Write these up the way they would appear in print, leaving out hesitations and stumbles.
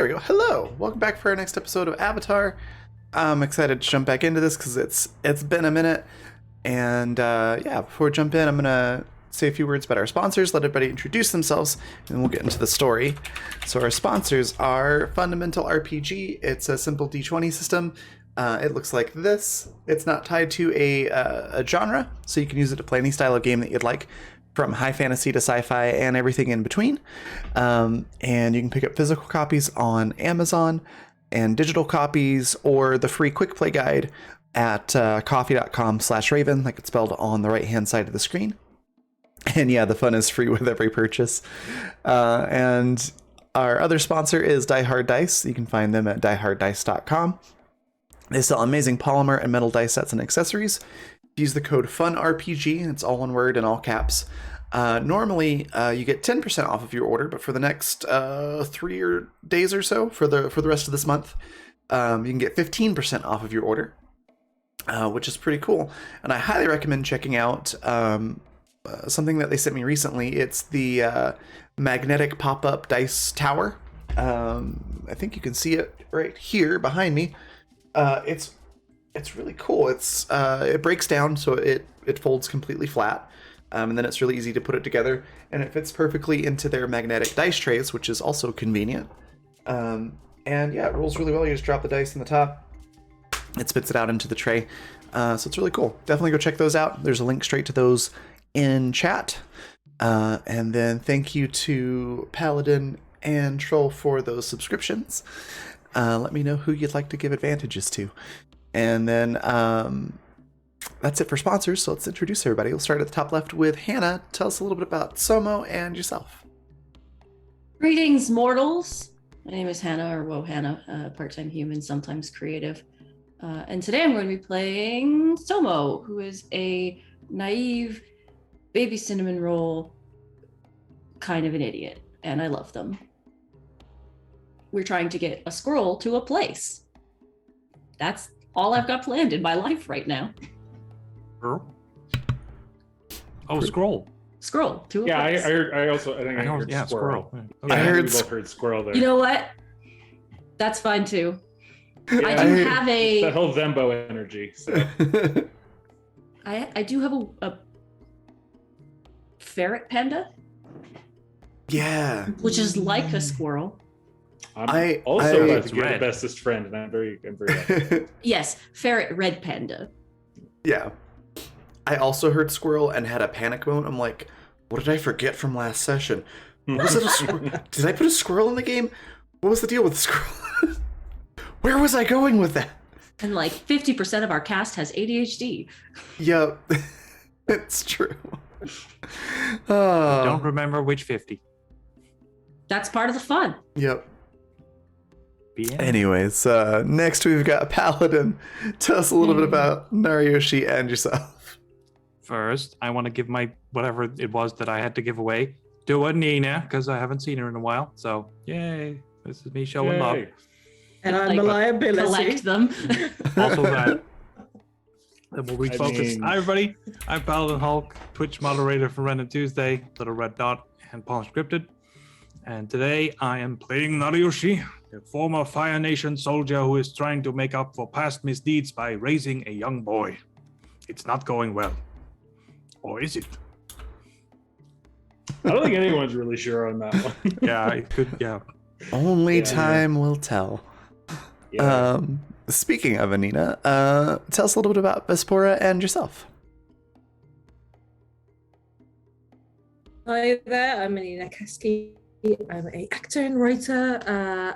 we go. Hello, welcome back for our next episode of Avatar. I'm excited to jump back into this because it's been a minute. And before we jump in, I'm gonna say a few words about our sponsors. Let everybody introduce themselves, and then we'll get into the story. So our sponsors are Fundamental RPG. It's a simple D20 system. It looks like this. It's not tied to a genre, so you can use it to play any style of game that you'd like, from high fantasy to sci-fi and everything in between. And you can pick up physical copies on Amazon and digital copies or the free quick play guide at coffee.com/Raven, like it's spelled on the right-hand side of the screen. And yeah, the fun is free with every purchase. And our other sponsor is Die Hard Dice. You can find them at dieharddice.com. They sell amazing polymer and metal dice sets and accessories. Use the code FUNRPG, it's all one word in all caps. Normally, you get 10% off of your order, but for the next 3 days or so, for the rest of this month, you can get 15% off of your order, which is pretty cool. And I highly recommend checking out something that they sent me recently. It's the magnetic pop-up dice tower. I think you can see it right here behind me. It's really cool. It breaks down, so it folds completely flat, and then it's really easy to put it together, and it fits perfectly into their magnetic dice trays, which is also convenient. And yeah, it rolls really well. You just drop the dice in the top, it spits it out into the tray. So it's really cool. Definitely go check those out. There's a link straight to those in chat. And then thank you to Paladin and Troll for those subscriptions. Let me know who you'd like to give advantages to. And then that's it for sponsors, so let's introduce everybody. We'll start at the top left with Hannah. Tell us a little bit about Somo and yourself. Greetings, mortals. My name is Hannah, or Hannah, part-time human, sometimes creative. And today I'm going to be playing Somo, who is a naive baby cinnamon roll, kind of an idiot, and I love them. We're trying to get a squirrel to a place. That's all I've got planned in my life right now. Oh, scroll. Scroll to a Yeah, place. I heard squirrel. Okay. I heard we both heard squirrel there. You know what? That's fine too. Yeah, I do have that a whole Zembo energy. So. I do have a ferret panda, Yeah. which is like a squirrel. I'm about to be the bestest friend, and I'm very happy. Yes, ferret red panda. Yeah. I also heard squirrel and had a panic moment. I'm like, what did I forget from last session? Was it did I put a squirrel in the game? What was the deal with the squirrel? Where was I going with that? And like 50% of our cast has ADHD. Yep. It's true. Don't remember which 50. That's part of the fun. Yep. BN. Anyways, next we've got Paladin. Tell us a little bit about Nariyoshi and yourself. First, I want to give my whatever it was that I had to give away to Anina, because I haven't seen her in a while. So, yay. This is me showing love. Yay. And I'm a liability. Collect them. Also that. Then we'll refocus. mean- Hi, everybody. I'm Paladin Hulk, Twitch moderator for Random Tuesday, Little Red Dot, and Paul Scripted. And today I am playing Nariyoshi, a former Fire Nation soldier who is trying to make up for past misdeeds by raising a young boy. It's not going well. Or is it? I don't think anyone's really sure on that one. Yeah, it could, yeah. Only Yeah. time will tell. Yeah. Speaking of Anina, tell us a little bit about Vespora and yourself. Hi there, I'm Anina Kasky. I'm an actor and writer,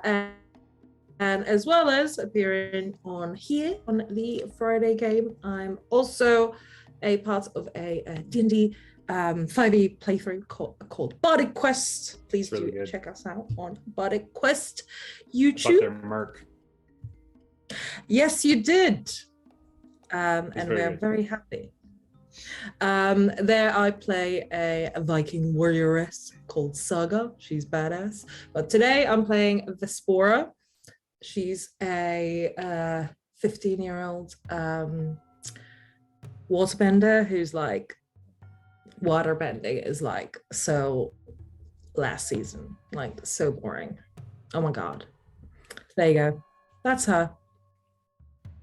and as well as appearing on here on the Friday game, I'm also a part of a D&D 5e playthrough called Bardic Quest. Please Really do good. check us out on Bardic Quest But YouTube. they're Merc. Yes, you did. And very we're good. very happy. There I play a Viking warrioress called Saga. She's badass. But today I'm playing Vespora. She's a 15-year-old waterbender who's like, waterbending is like so last season, like so boring. Oh my god. There you go. That's her.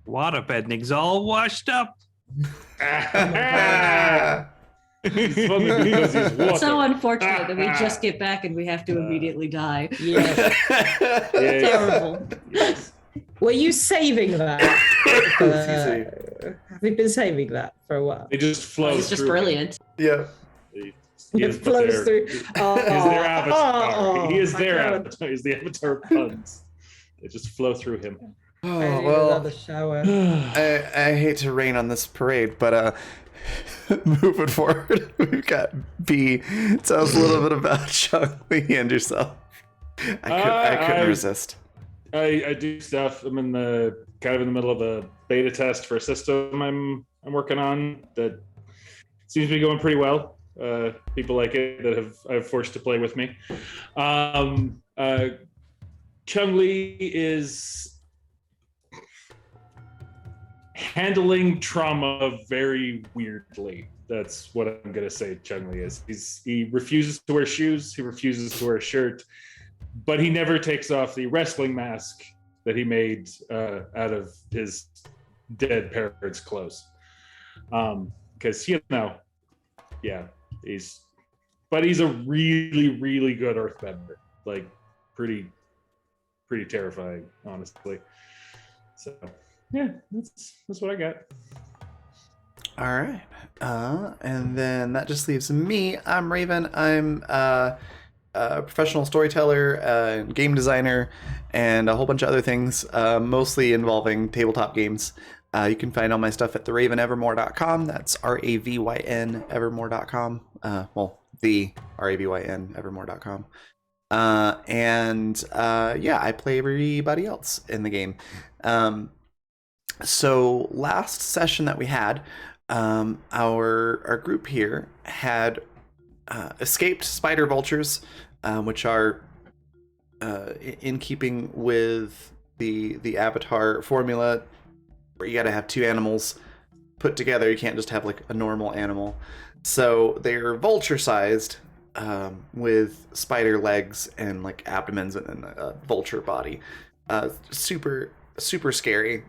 Waterbending's all washed up. It's funny because he's water. It's so unfortunate that we just get back and we have to immediately die. Yeah. Yes. Terrible. Yes. Were you saving that? Excuse Have you been saving that for a while? It just flows. It's just through him. brilliant. Yeah. He It is flows their, through. He's their avatar. Oh, He is my their God. avatar. He's the avatar of puns. They just flow through him. Oh, I need well, another shower. I hate to rain on this parade, but moving forward, we've got B. Tell us a little bit about Chung Li and yourself. I couldn't resist. I do stuff. I'm in the kind of in the middle of a beta test for a system I'm working on that seems to be going pretty well. People like it that I've forced to play with me. Chung Li is handling trauma very weirdly. That's what I'm gonna say. Chung Li is. He refuses to wear shoes. He refuses to wear a shirt, but he never takes off the wrestling mask that he made out of his dead parents' clothes. Because he's a really, really good earthbender. Like pretty terrifying, honestly. So yeah, that's what I got. All right. And then that just leaves me. I'm Raven. I'm a professional storyteller, game designer, and a whole bunch of other things, mostly involving tabletop games. You can find all my stuff at theravynevermore.com. That's RAVYN evermore.com. The RAVYN evermore.com. I play everybody else in the game. So last session that we had, our group here had escaped spider vultures, which are in keeping with the Avatar formula, where you got to have two animals put together. You can't just have like a normal animal. So they're vulture sized, with spider legs and like abdomens and a vulture body. Super scary.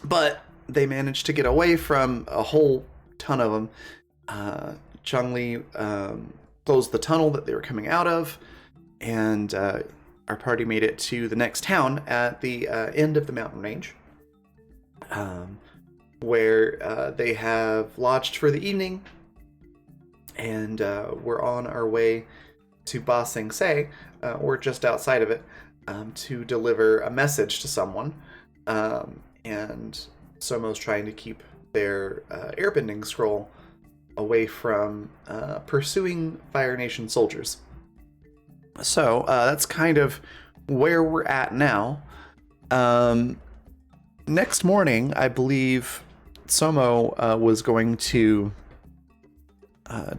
But they managed to get away from a whole ton of them. Chung Li closed the tunnel that they were coming out of, and our party made it to the next town at the end of the mountain range, where they have lodged for the evening, and we're on our way to Ba Sing Se, or just outside of it, to deliver a message to someone. And Somo's trying to keep their airbending scroll away from pursuing Fire Nation soldiers. So that's kind of where we're at now. Next morning, I believe Somo was going to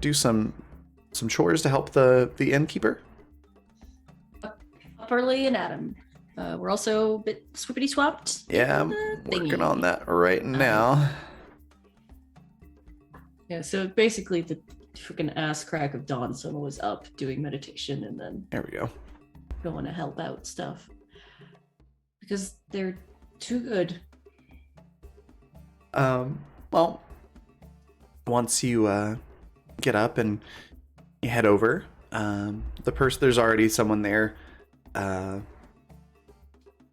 do some chores to help the innkeeper. Upperly and Adam. We're also a bit swippity swapped. Yeah, I'm working on that right now. Yeah, so basically the freaking ass crack of dawn, someone was up doing meditation and then There we go. going to help out stuff. Because they're too good. Well, once you get up and you head over, there's already someone there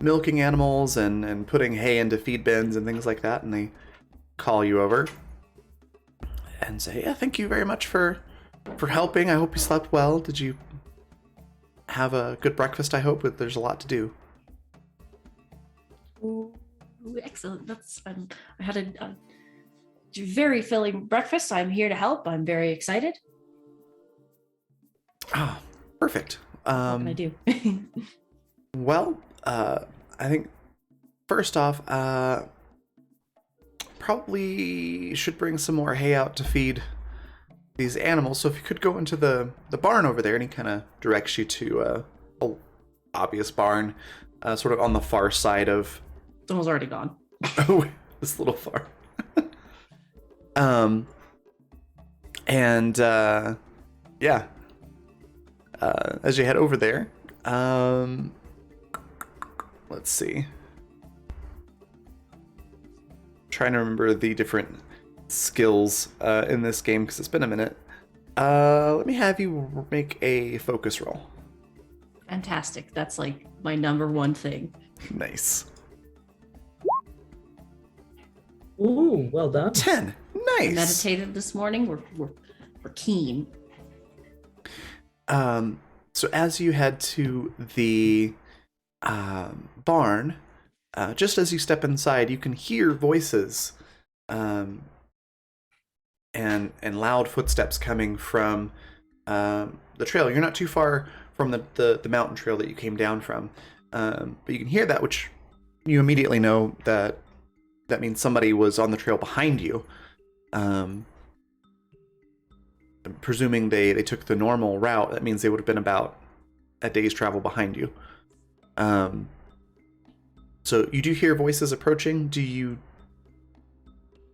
milking animals and putting hay into feed bins and things like that, and they call you over and say, yeah, thank you very much for helping. I hope you slept well. Did you have a good breakfast? I hope. There's a lot to do. Ooh, excellent. That's I had a very filling breakfast. I'm here to help. I'm very excited. Ah, perfect. What can I do? Well, I think first off, probably should bring some more hay out to feed these animals. So if you could go into the barn over there, and he kind of directs you to a obvious barn, sort of on the far side of. Someone's already gone. Oh, this little farm. As you head over there, let's see. Trying to remember the different skills in this game because it's been a minute. Let me have you make a focus roll. Fantastic. That's like my number one thing. Nice. Ooh, well done. 10. I Nice. meditated this morning. We're keen. So as you head to the barn, just as you step inside, you can hear voices and loud footsteps coming from the trail. You're not too far from the mountain trail that you came down from, but you can hear that, which you immediately know that means somebody was on the trail behind you. Presuming they took the normal route, that means they would have been about a day's travel behind you. So you do hear voices approaching. Do you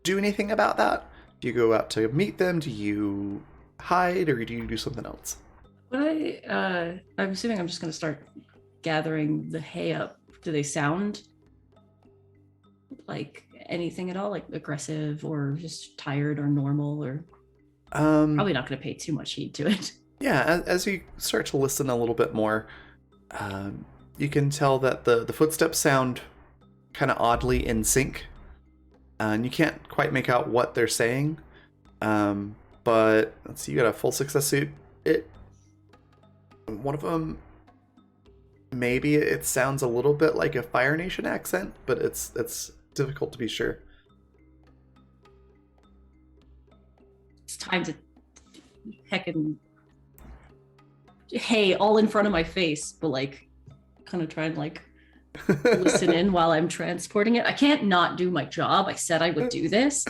do anything about that? Do you go out to meet them? Do you hide, or do you do something else? I'm assuming I'm just going to start gathering the hay up. Do they sound like anything at all? Like aggressive or just tired or normal? Or probably not going to pay too much heed to it. Yeah, as you start to listen a little bit more, you can tell that the footsteps sound kind of oddly in sync. And you can't quite make out what they're saying. But let's see, you got a full success suit. One of them, maybe it sounds a little bit like a Fire Nation accent, but it's difficult to be sure. It's time to heckin' hay all in front of my face, but like kind of try and like listen in while I'm transporting it. I can't not do my job. I said I would do this.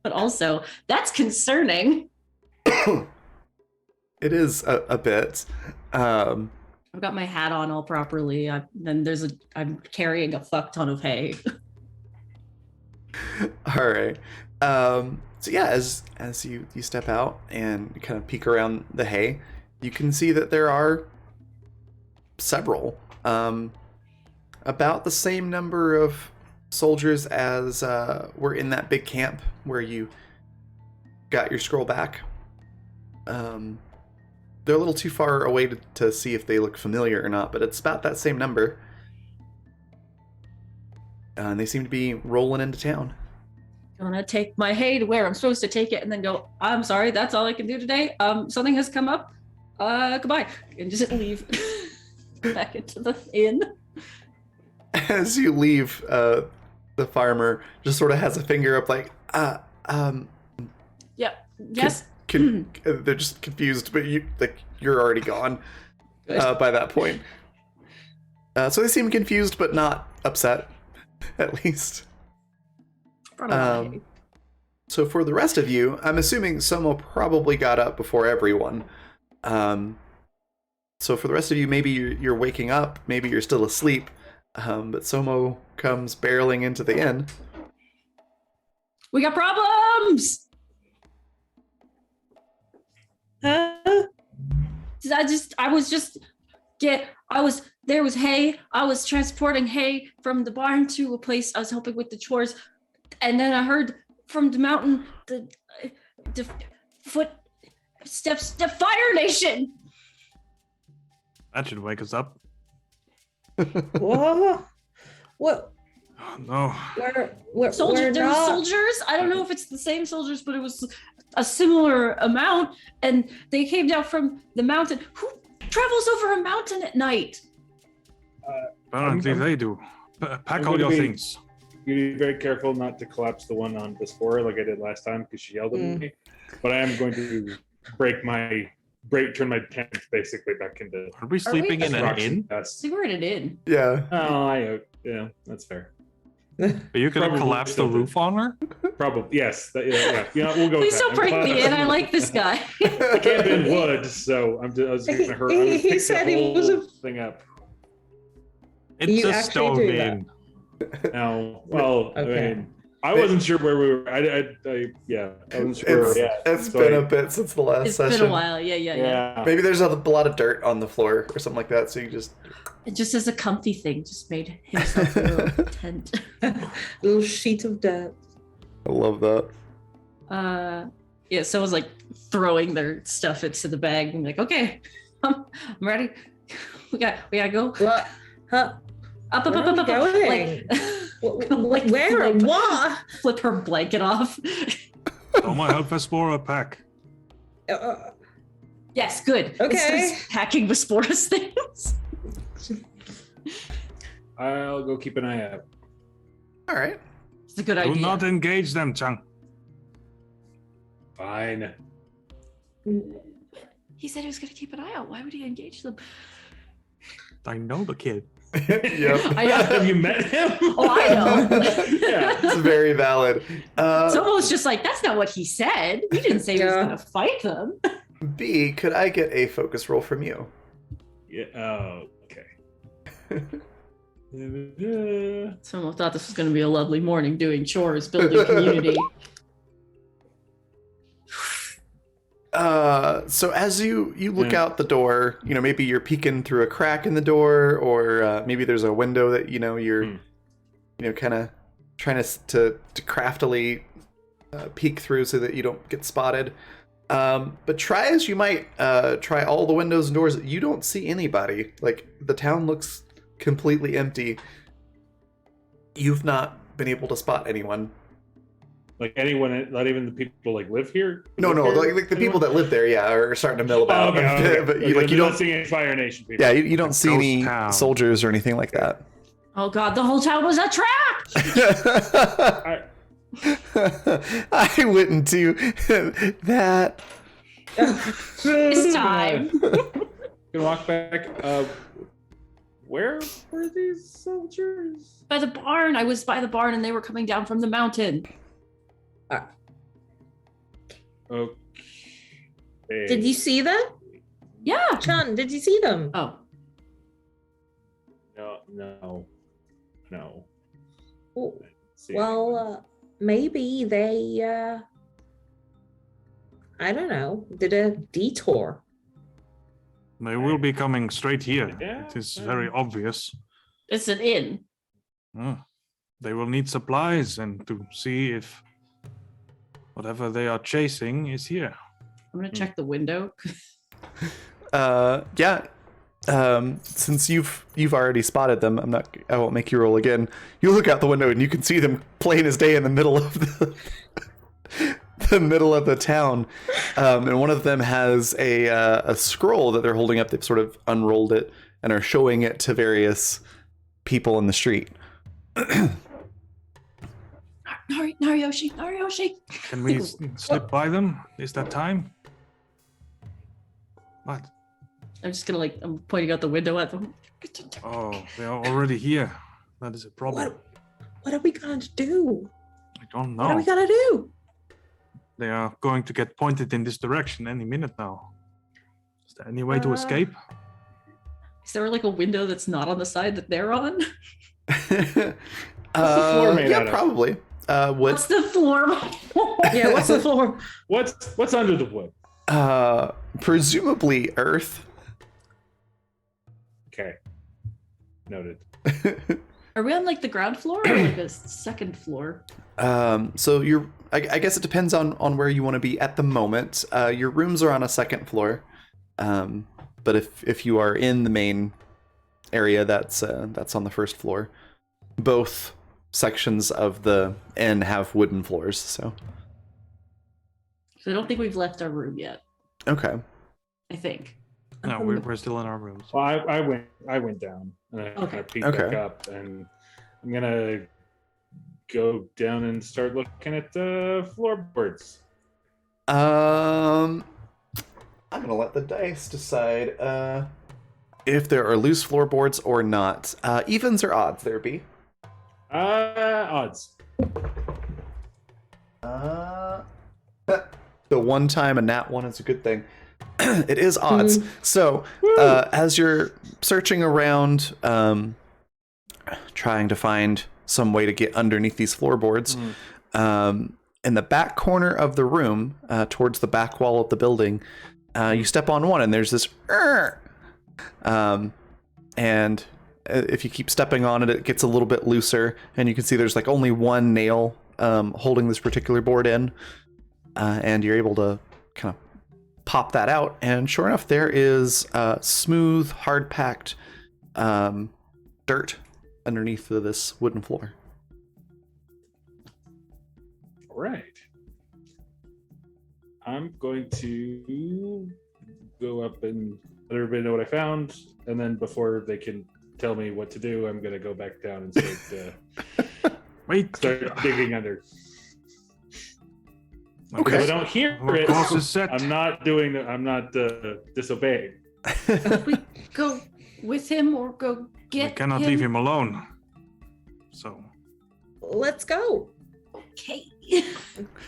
But also, that's concerning. It is a bit. I've got my hat on all properly. I'm carrying a fuck ton of hay. All right. So yeah, as you step out and kind of peek around the hay, you can see that there are several, about the same number of soldiers as were in that big camp where you got your scroll back. They're a little too far away to see if they look familiar or not, but it's about that same number. And they seem to be rolling into town. Gonna take my hay to where I'm supposed to take it and then go, I'm sorry, that's all I can do today. Something has come up. Goodbye. And just leave back into the inn. As you leave, the farmer just sort of has a finger up like, Yeah. Yes. they're just confused, but you're already gone by that point. So they seem confused, but not upset, at least. So for the rest of you, I'm assuming Somo probably got up before everyone. So for the rest of you, maybe you're waking up, maybe you're still asleep, but Somo comes barreling into the inn. We got problems. There was hay. I was transporting hay from the barn to a place I was helping with the chores. And then I heard from the mountain the footsteps, the Fire Nation. That should wake us up. Whoa. What? Oh, no. We're There were not. soldiers. I don't know if it's the same soldiers, but it was a similar amount. And they came down from the mountain. Who travels over a mountain at night? Apparently they do. Pack I'm all gonna your be- things. You need to be very careful not to collapse the one on Dyspora like I did last time because she yelled at me. But I am going to turn my tent basically back into Are we sleeping in an rocks inn? and I dust. think we're in an inn. Yeah. Oh, yeah, that's fair. Are you gonna Probably collapse the something. roof on her? Probably, yes. Yeah. We'll go. Please with don't that. break the inn. I like this guy. I can't bend wood, so I was going to hurt. I was He pick said the he whole wasn't- thing up. It's You a actually stone do that. inn. Now, well, Okay. I mean, I wasn't sure where we were. Yeah, I wasn't sure where we were at. It's So been I- a bit since the last It's session. been a while. Yeah. Yeah. Maybe there's a lot of dirt on the floor or something like that, so you just. It just as a comfy thing, just made himself a little tent. Little sheet of dirt. I love that. Yeah, someone's like throwing their stuff into the bag and like, okay, I'm ready. We gotta go. What? Huh? Up, Where are we Like, Where? like, What? flip her blanket off. Toma, help Vespora pack. Yes, good. Okay. Instead of packing Vespora's things. I'll go keep an eye out. All right. It's a good Do idea. not engage them, Chang. Fine. He said he was gonna keep an eye out. Why would he engage them? I know the kid. Yep. I know. Have you met him? Oh, I know. Yeah. It's very valid. Someone's just like, that's not what he said. He didn't say he was Yeah. gonna fight them. B, could I get a focus roll from you? Yeah. Oh, okay. Someone thought this was gonna be a lovely morning doing chores, building community. So as you look Yeah. out the door, maybe you're peeking through a crack in the door, or maybe there's a window that you're, kind of trying to craftily peek through so that you don't get spotted. But try as you might, try all the windows and doors, you don't see anybody. Like, the town looks completely empty. You've not been able to spot anyone. Like anyone, not even the people like live here. No, like the people that live there, yeah, are starting to mill Oh, about. okay. But Okay, you not don't. seeing any Fire Nation people. Yeah, you don't A see ghost any town. soldiers or anything like that. Oh god, the whole town was a trap! I wouldn't do that. It's time. Gonna walk back. Where were these soldiers? By the barn. I was by the barn and they were coming down from the mountain. Okay. Did you see them? Yeah. Chan, did you see them? Oh. No. Oh, See well, maybe they, I don't know, did a detour. They will be coming straight here. Yeah, It is yeah. very obvious. It's an inn. They will need supplies and to see if whatever they are chasing is here. I'm gonna check the window. Yeah. Since you've already spotted them, I won't make you roll again. You look out the window and you can see them plain as day in the middle of the middle of the town. And one of them has a scroll that they're holding up. They've sort of unrolled it and are showing it to various people in the street. Nariyoshi. Can we slip by them? Is that time? What? I'm just gonna I'm pointing out the window at them. Oh, they are already here. That is a problem. What are we gonna do? I don't What are we know. gonna do? They are going to get pointed in this direction any minute now. Is there any way to escape? Is there like a window that's not on the side that they're on? floor made yeah, out of? probably. Wood. What's the floor? Yeah, what's the floor? What's under the wood? Presumably earth. Okay. Noted. Are we on like the ground floor or like a second floor? So I guess it depends on where you want to be at the moment. Your rooms are on a second floor, but if you are in the main area, that's on the first floor. Both sections of the inn have wooden floors. So So I don't think we've left our room yet. okay. I think. No, we're still in our rooms. Well, I went down and I kind of peeked back Okay. up, and I'm gonna go down and start looking at the floorboards. I'm gonna let the dice decide if there are loose floorboards or not. Evens or odds there be? Odds. The one time a nat one is a good thing. It is odds. So as you're searching around, trying to find some way to get underneath these floorboards, In the back corner of the room, towards the back wall of the building, you step on one, and there's this. And if you keep stepping on it, it gets a little bit looser, and you can see there's like only one nail holding this particular board in, and you're able to kind of pop that out, and sure enough, there is smooth, hard-packed dirt underneath this wooden floor. All right. I'm going to go up and let everybody know what I found, and then before they can tell me what to do, I'm going to go back down and start digging under. Okay. If I don't hear it, Course is set. I'm not disobeying. We go with him or go get We cannot leave him alone. So Let's go. Okay.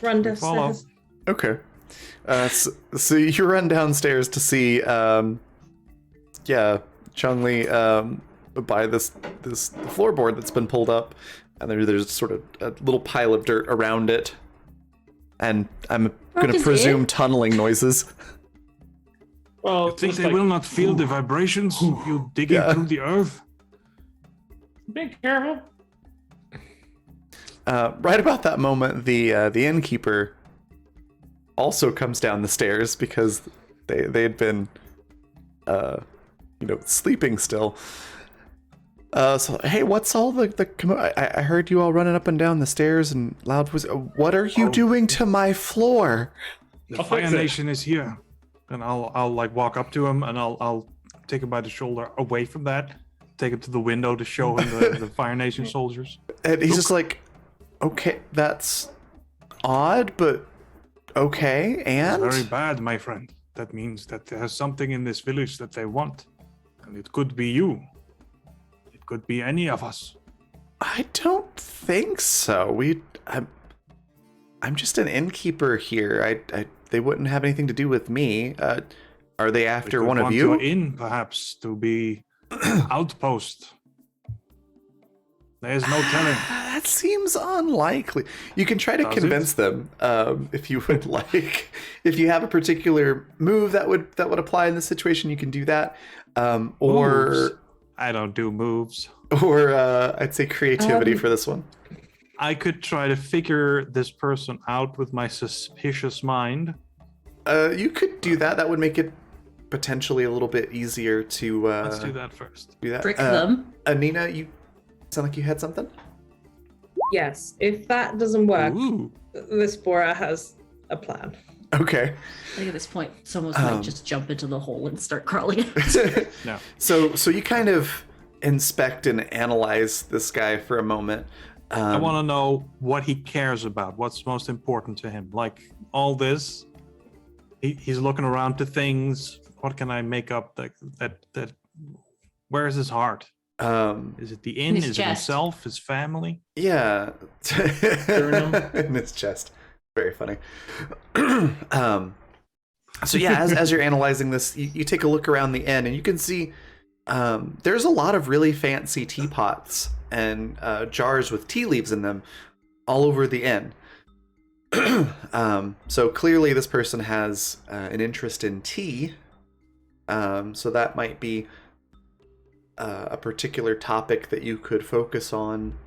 Run we follow. downstairs. Okay. So you run downstairs to see, Chun-Li by this floorboard that's been pulled up, and there's sort of a little pile of dirt around it, and I'm going to is presume it? tunneling noises. Well, You think just they like, will not feel the vibrations? You digging Yeah. through the earth? be careful. Right about that moment, the innkeeper also comes down the stairs because they had been, sleeping still. So hey, what's all the I heard you all running up and down the stairs and loud voice. What are you doing to my floor? The I'll fix Fire it. Nation is here, and I'll like walk up to him and I'll take him by the shoulder away from that, take him to the window to show him the Fire Nation soldiers. And he's just like, okay, that's odd, but okay, and Very bad, my friend. That means that there's something in this village that they want, and it could be you. It could be any of us. I don't think so. I'm just an innkeeper here. They wouldn't have anything to do with me. Are they They after could one of want you? your inn, perhaps, to be outpost. There's no telling. That seems unlikely. You can try to Does convince them if you would like. If you have a particular move that would apply in this situation, you can do that. Moves. Or I don't do moves. I'd say creativity for this one. I could try to figure this person out with my suspicious mind. You could do that. That would make it potentially a little bit easier to Let's do that first. do that. Trick them. Anina, you sound like you had something. Yes, if that doesn't work, Ooh. this Bora has a plan. Okay. I think at this point, someone might just jump into the hole and start crawling out. No. So you kind of inspect and analyze this guy for a moment. I want to know what he cares about. What's most important to him? Like all this, he's looking around to things. What can I make up that? Where is his heart? Is it the inn? his Is it chest. himself? His family? Yeah. In his chest. Very funny. So yeah, as you're analyzing this, you take a look around the inn and you can see there's a lot of really fancy teapots and jars with tea leaves in them all over the inn. So clearly this person has an interest in tea. So that might be a particular topic that you could focus on.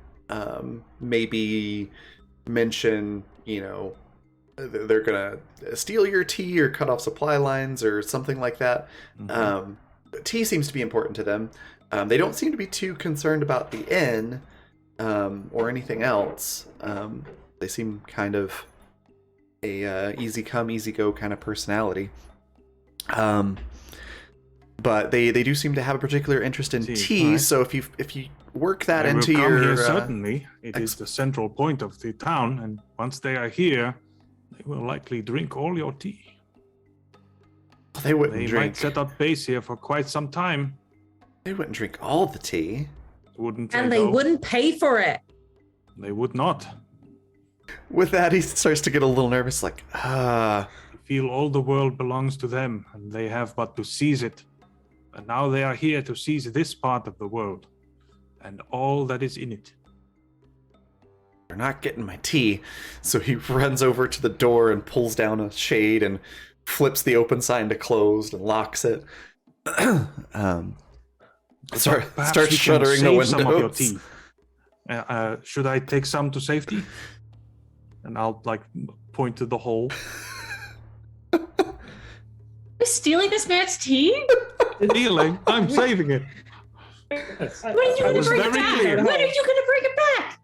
Maybe mention, they're gonna steal your tea or cut off supply lines or something like that. Mhm. Tea seems to be important to them. They don't seem to be too concerned about the inn or anything else. They seem kind of a easy come, easy go kind of personality. But they do seem to have a particular interest in Tea, tea. right. So if you work that They will into come your here, certainly. It is the central point of the town, and once they are here, they will likely drink all your tea. they wouldn't They drink. might set up base here for quite some time. They wouldn't drink all the tea. Wouldn't And they? they though? wouldn't pay for it. They would not. With that, he starts to get a little nervous, like, They feel all the world belongs to them, and they have but to seize it. And now they are here to seize this part of the world, and all that is in it. they're not getting my tea. So he runs over to the door and pulls down a shade and flips the open sign to closed and locks it. Sorry, Perhaps starts we can shuttering the save windows. some of your tea. Should I take some to safety? And I'll like point to the hole. You're stealing this man's tea? Stealing? I'm saving it. Yes. When are you I gonna was bring it very back? clear. When are you gonna bring it back?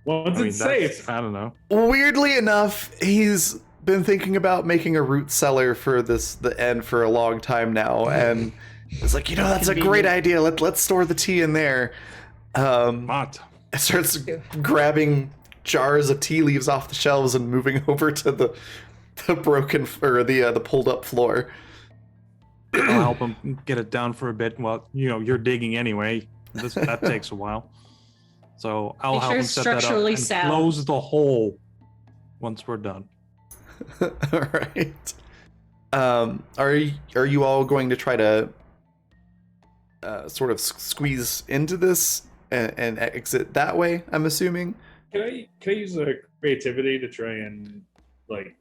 Once it's safe. I don't know. Weirdly enough, he's been thinking about making a root cellar for the end for a long time now, and it's like, that's a great idea. Let's store the tea in there. Smart. Starts grabbing jars of tea leaves off the shelves and moving over to the broken or the pulled up floor. I'll help him get it down for a bit. Well, you're digging anyway. That takes a while. So I'll Make help sure him it's set that up structurally and sound. close the hole once we're done. All right. Are you all going to try to sort of squeeze into this and exit that way? I'm assuming. Can I use creativity to try and like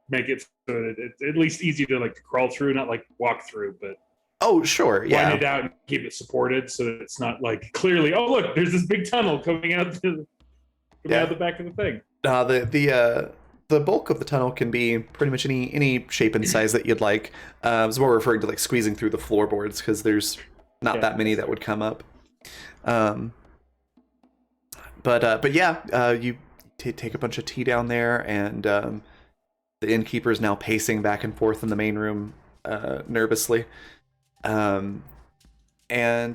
make it so that it's at least easy to like crawl through, not like walk through, but Oh, sure. line Yeah. it out and keep it supported so that it's not like clearly, oh look, there's this big tunnel coming out out the back of the thing. The bulk of the tunnel can be pretty much any shape and size that you'd like. I was more referring to like squeezing through the floorboards because there's not that many that would come up. But yeah, you take a bunch of tea down there, and the innkeeper is now pacing back and forth in the main room nervously. And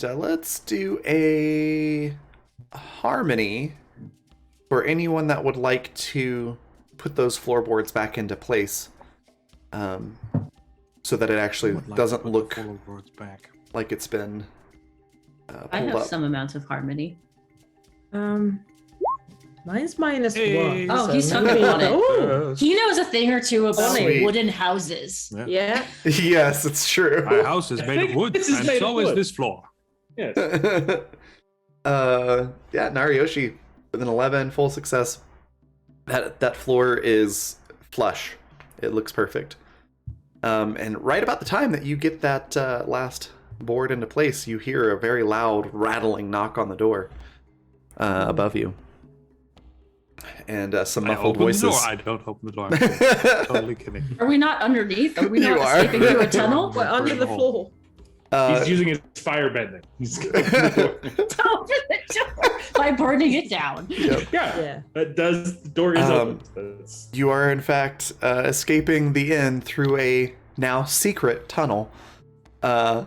let's do a harmony for anyone that would like to put those floorboards back into place, so that it actually Would like to doesn't put the look floorboards back. like it's been I pulled have up. some amount of harmony. Mine's minus Hey. one. Oh, so he's maybe- talking about it. Oh, He knows a thing or two about Sweet. wooden houses. yeah. Yes, it's true. My house is made of wood, This is and made so of is wood. this floor. Yes. Yeah, Nariyoshi with an 11, full success. That floor is flush. It looks perfect. And right about the time that you get that last board into place, you hear a very loud rattling knock on the door above you, and some I muffled open voices. the door. I don't open the door. I'm totally kidding. Are we not underneath? Are we You not are. escaping through a tunnel? We're under the floor. He's using his fire bending. He's Open the door by burning it down. Yep. yeah, that does. The door is open. That's, You are in fact escaping the inn through a now secret tunnel. you're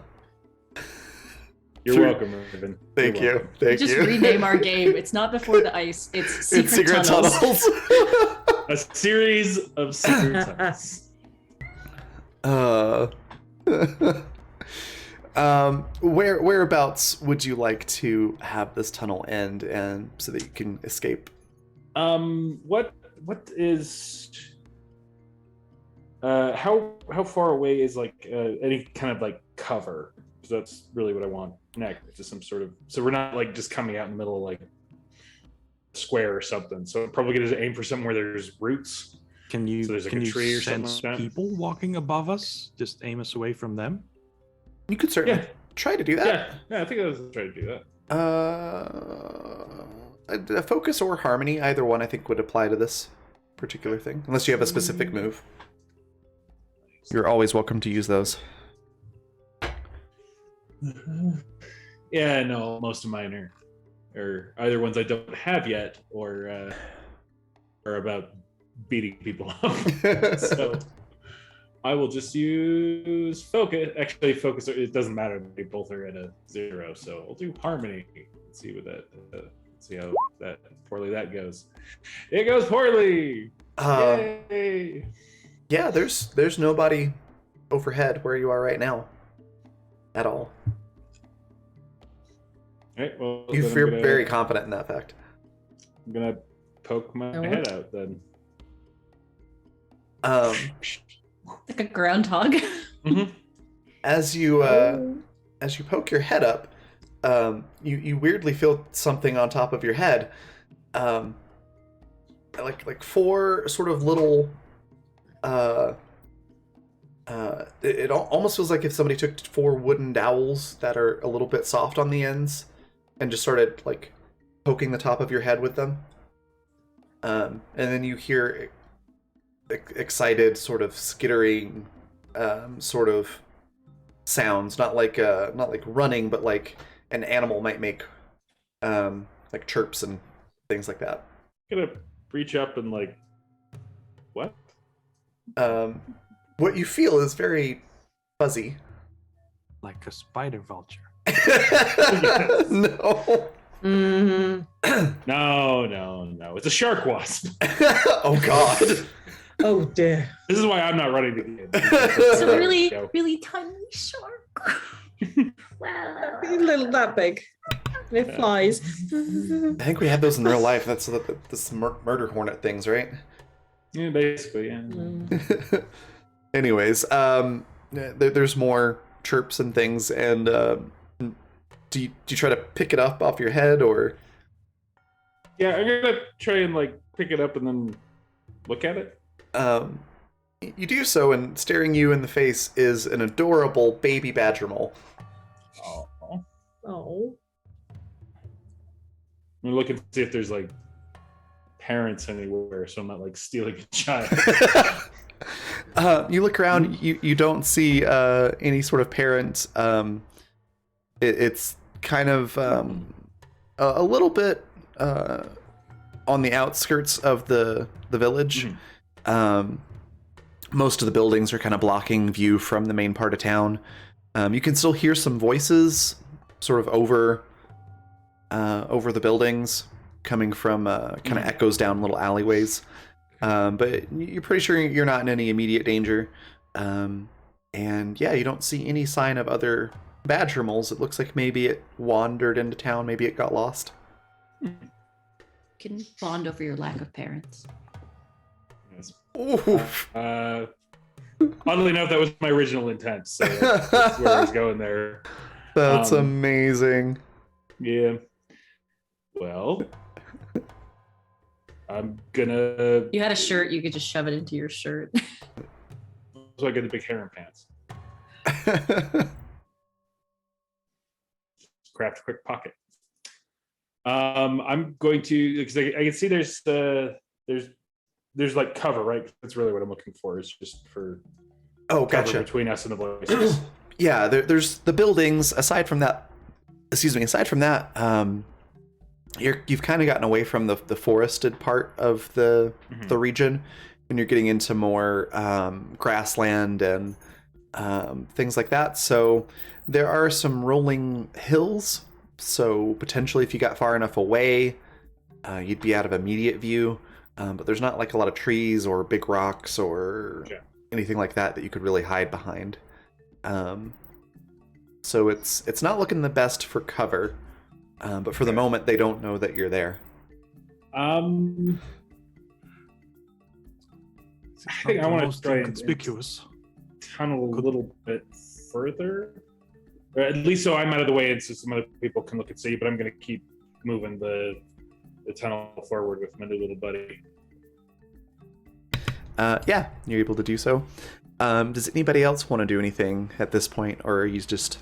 Through- welcome, Raven. Thank You're you. welcome. Thank Just you. rename our game. It's not Before the Ice. It's Secret, It's secret Tunnels. tunnels. A series of secret tunnels. Whereabouts would you like to have this tunnel end, and so that you can escape? What is how far away is like any kind of like cover? Because that's really what I want next. Just some sort of, so we're not like just coming out in the middle of like a square or something. So I'm probably gonna aim for somewhere where there's roots. Can you So there's, like, can a you tree or something sense like that? people walking above us? Just aim us away from them. You could certainly Yeah. try to do that. Yeah, I think I was trying to do that. A focus or harmony, either one, I think would apply to this particular thing, unless you have a specific move. You're always welcome to use those. Yeah, no, most of mine are either ones I don't have yet or are about beating people up. So I will just use focus. Actually, focus. It doesn't matter. They both are at a 0, so I'll do harmony. Let's see what that. See how that poorly that goes. It goes poorly. Yay! Yeah, there's nobody overhead where you are right now, at all. All right. Well, You then I'm feel gonna- very confident in that fact. I'm gonna poke my head out then. Like a groundhog. As you poke your head up, you weirdly feel something on top of your head, like four sort of little it almost feels like if somebody took four wooden dowels that are a little bit soft on the ends and just started like poking the top of your head with them. And then you hear excited sort of skittering sort of sounds, not like running, but like an animal might make like chirps and things like that. I'm gonna reach up and like, what? What you feel is very fuzzy. Like a spider vulture. No. No. It's a shark wasp. Oh God. Oh dear. This is why I'm not running the game. It's a really, Go. really tiny shark. Wow. A little that big. It flies. I think we have those in real life. That's this murder hornet things, right? Yeah, basically, yeah. Mm. Anyways, there's more chirps and things, and do you try to pick it up off your head, or? Yeah, I'm gonna try and like pick it up and then look at it. You do so, and staring you in the face is an adorable baby badger mole. Oh. Oh. I'm gonna look and see if there's like parents anywhere, so I'm not like stealing a child. You look around, you don't see any sort of parent. It's kind of a little bit on the outskirts of the village. Most of the buildings are kind of blocking view from the main part of town. You can still hear some voices sort of over the buildings coming from kind of echoes down little alleyways. But you're pretty sure you're not in any immediate danger. And yeah, you don't see any sign of other badger moles. It looks like maybe it wandered into town. Maybe it got lost. Can bond over your lack of parents. Yes. Oof. Oddly enough, that was my original intent. So that's where I was going there. That's Um, amazing. Yeah. Well, I'm gonna. You had a shirt, you could just shove it into your shirt. So I get the big hair and pants. Craft a quick pocket. I'm going to because I can see there's like cover, right? That's really what I'm looking for. Is just for Oh, cover gotcha. between us and the voices. Yeah, there's the buildings. Aside from that, you've kind of gotten away from the forested part of the region, and you're getting into more grassland and things like that. So there are some rolling hills. So potentially, if you got far enough away, you'd be out of immediate view. But there's not like a lot of trees or big rocks or anything like that you could really hide behind. So it's not looking the best for cover. But for the moment, they don't know that you're there. I think I want to try and conspicuous. tunnel a little bit further, or at least so I'm out of the way, and so some other people can look and see. But I'm going to keep moving the tunnel forward with my new little buddy. Yeah, you're able to do so. Does anybody else want to do anything at this point, or are you just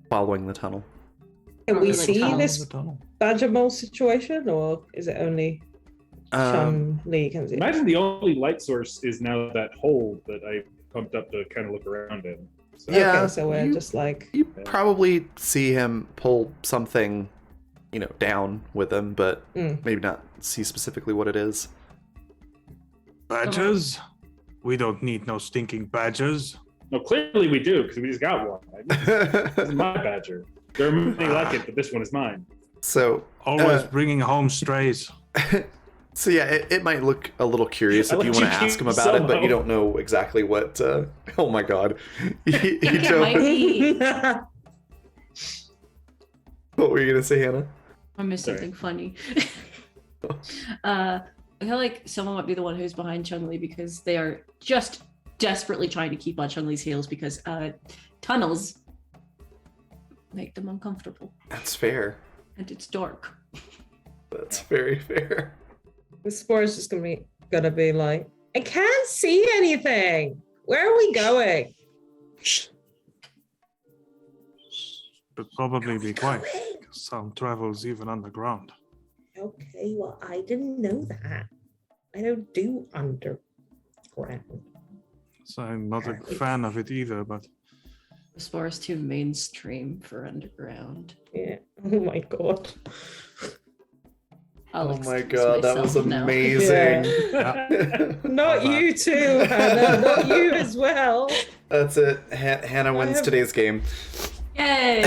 following the tunnel? Can we Like see tunnel. this badger mole situation, or is it only Chun Li can see? Imagine the only light source is now that hole that I pumped up to kind of look around in. So, Yeah. Okay, so we're you- just like You probably see him pull something, down with him, but maybe not see specifically what it is. Badgers? We don't need no stinking badgers. No, clearly we do because we just got one. This is my badger. There are many like it, but this one is mine. So, Always bringing home strays. so yeah, it might look a little curious I if you let want to you ask him keep about it, but somehow. you don't know exactly what. Oh my god, you It don't- might be. What were you gonna say, Hannah? I missed Sorry. something funny. I feel like someone might be the one who's behind Chun-Li because they are just desperately trying to keep on Chun-Li's heels because tunnels make them uncomfortable That's fair. and it's dark. That's very fair. The spore is just gonna be like, I can't see anything. Where are we going? But probably be quiet. Going? Some travels even underground. Okay, well, I didn't know that. I don't do underground. So I'm not a fan of it either, but As far as too mainstream for underground. Yeah. Oh my god. I'll Oh my excuse god, that was myself now. amazing. Not you too, Hannah. Not you as well. That's it. Hannah wins today's game. Yay!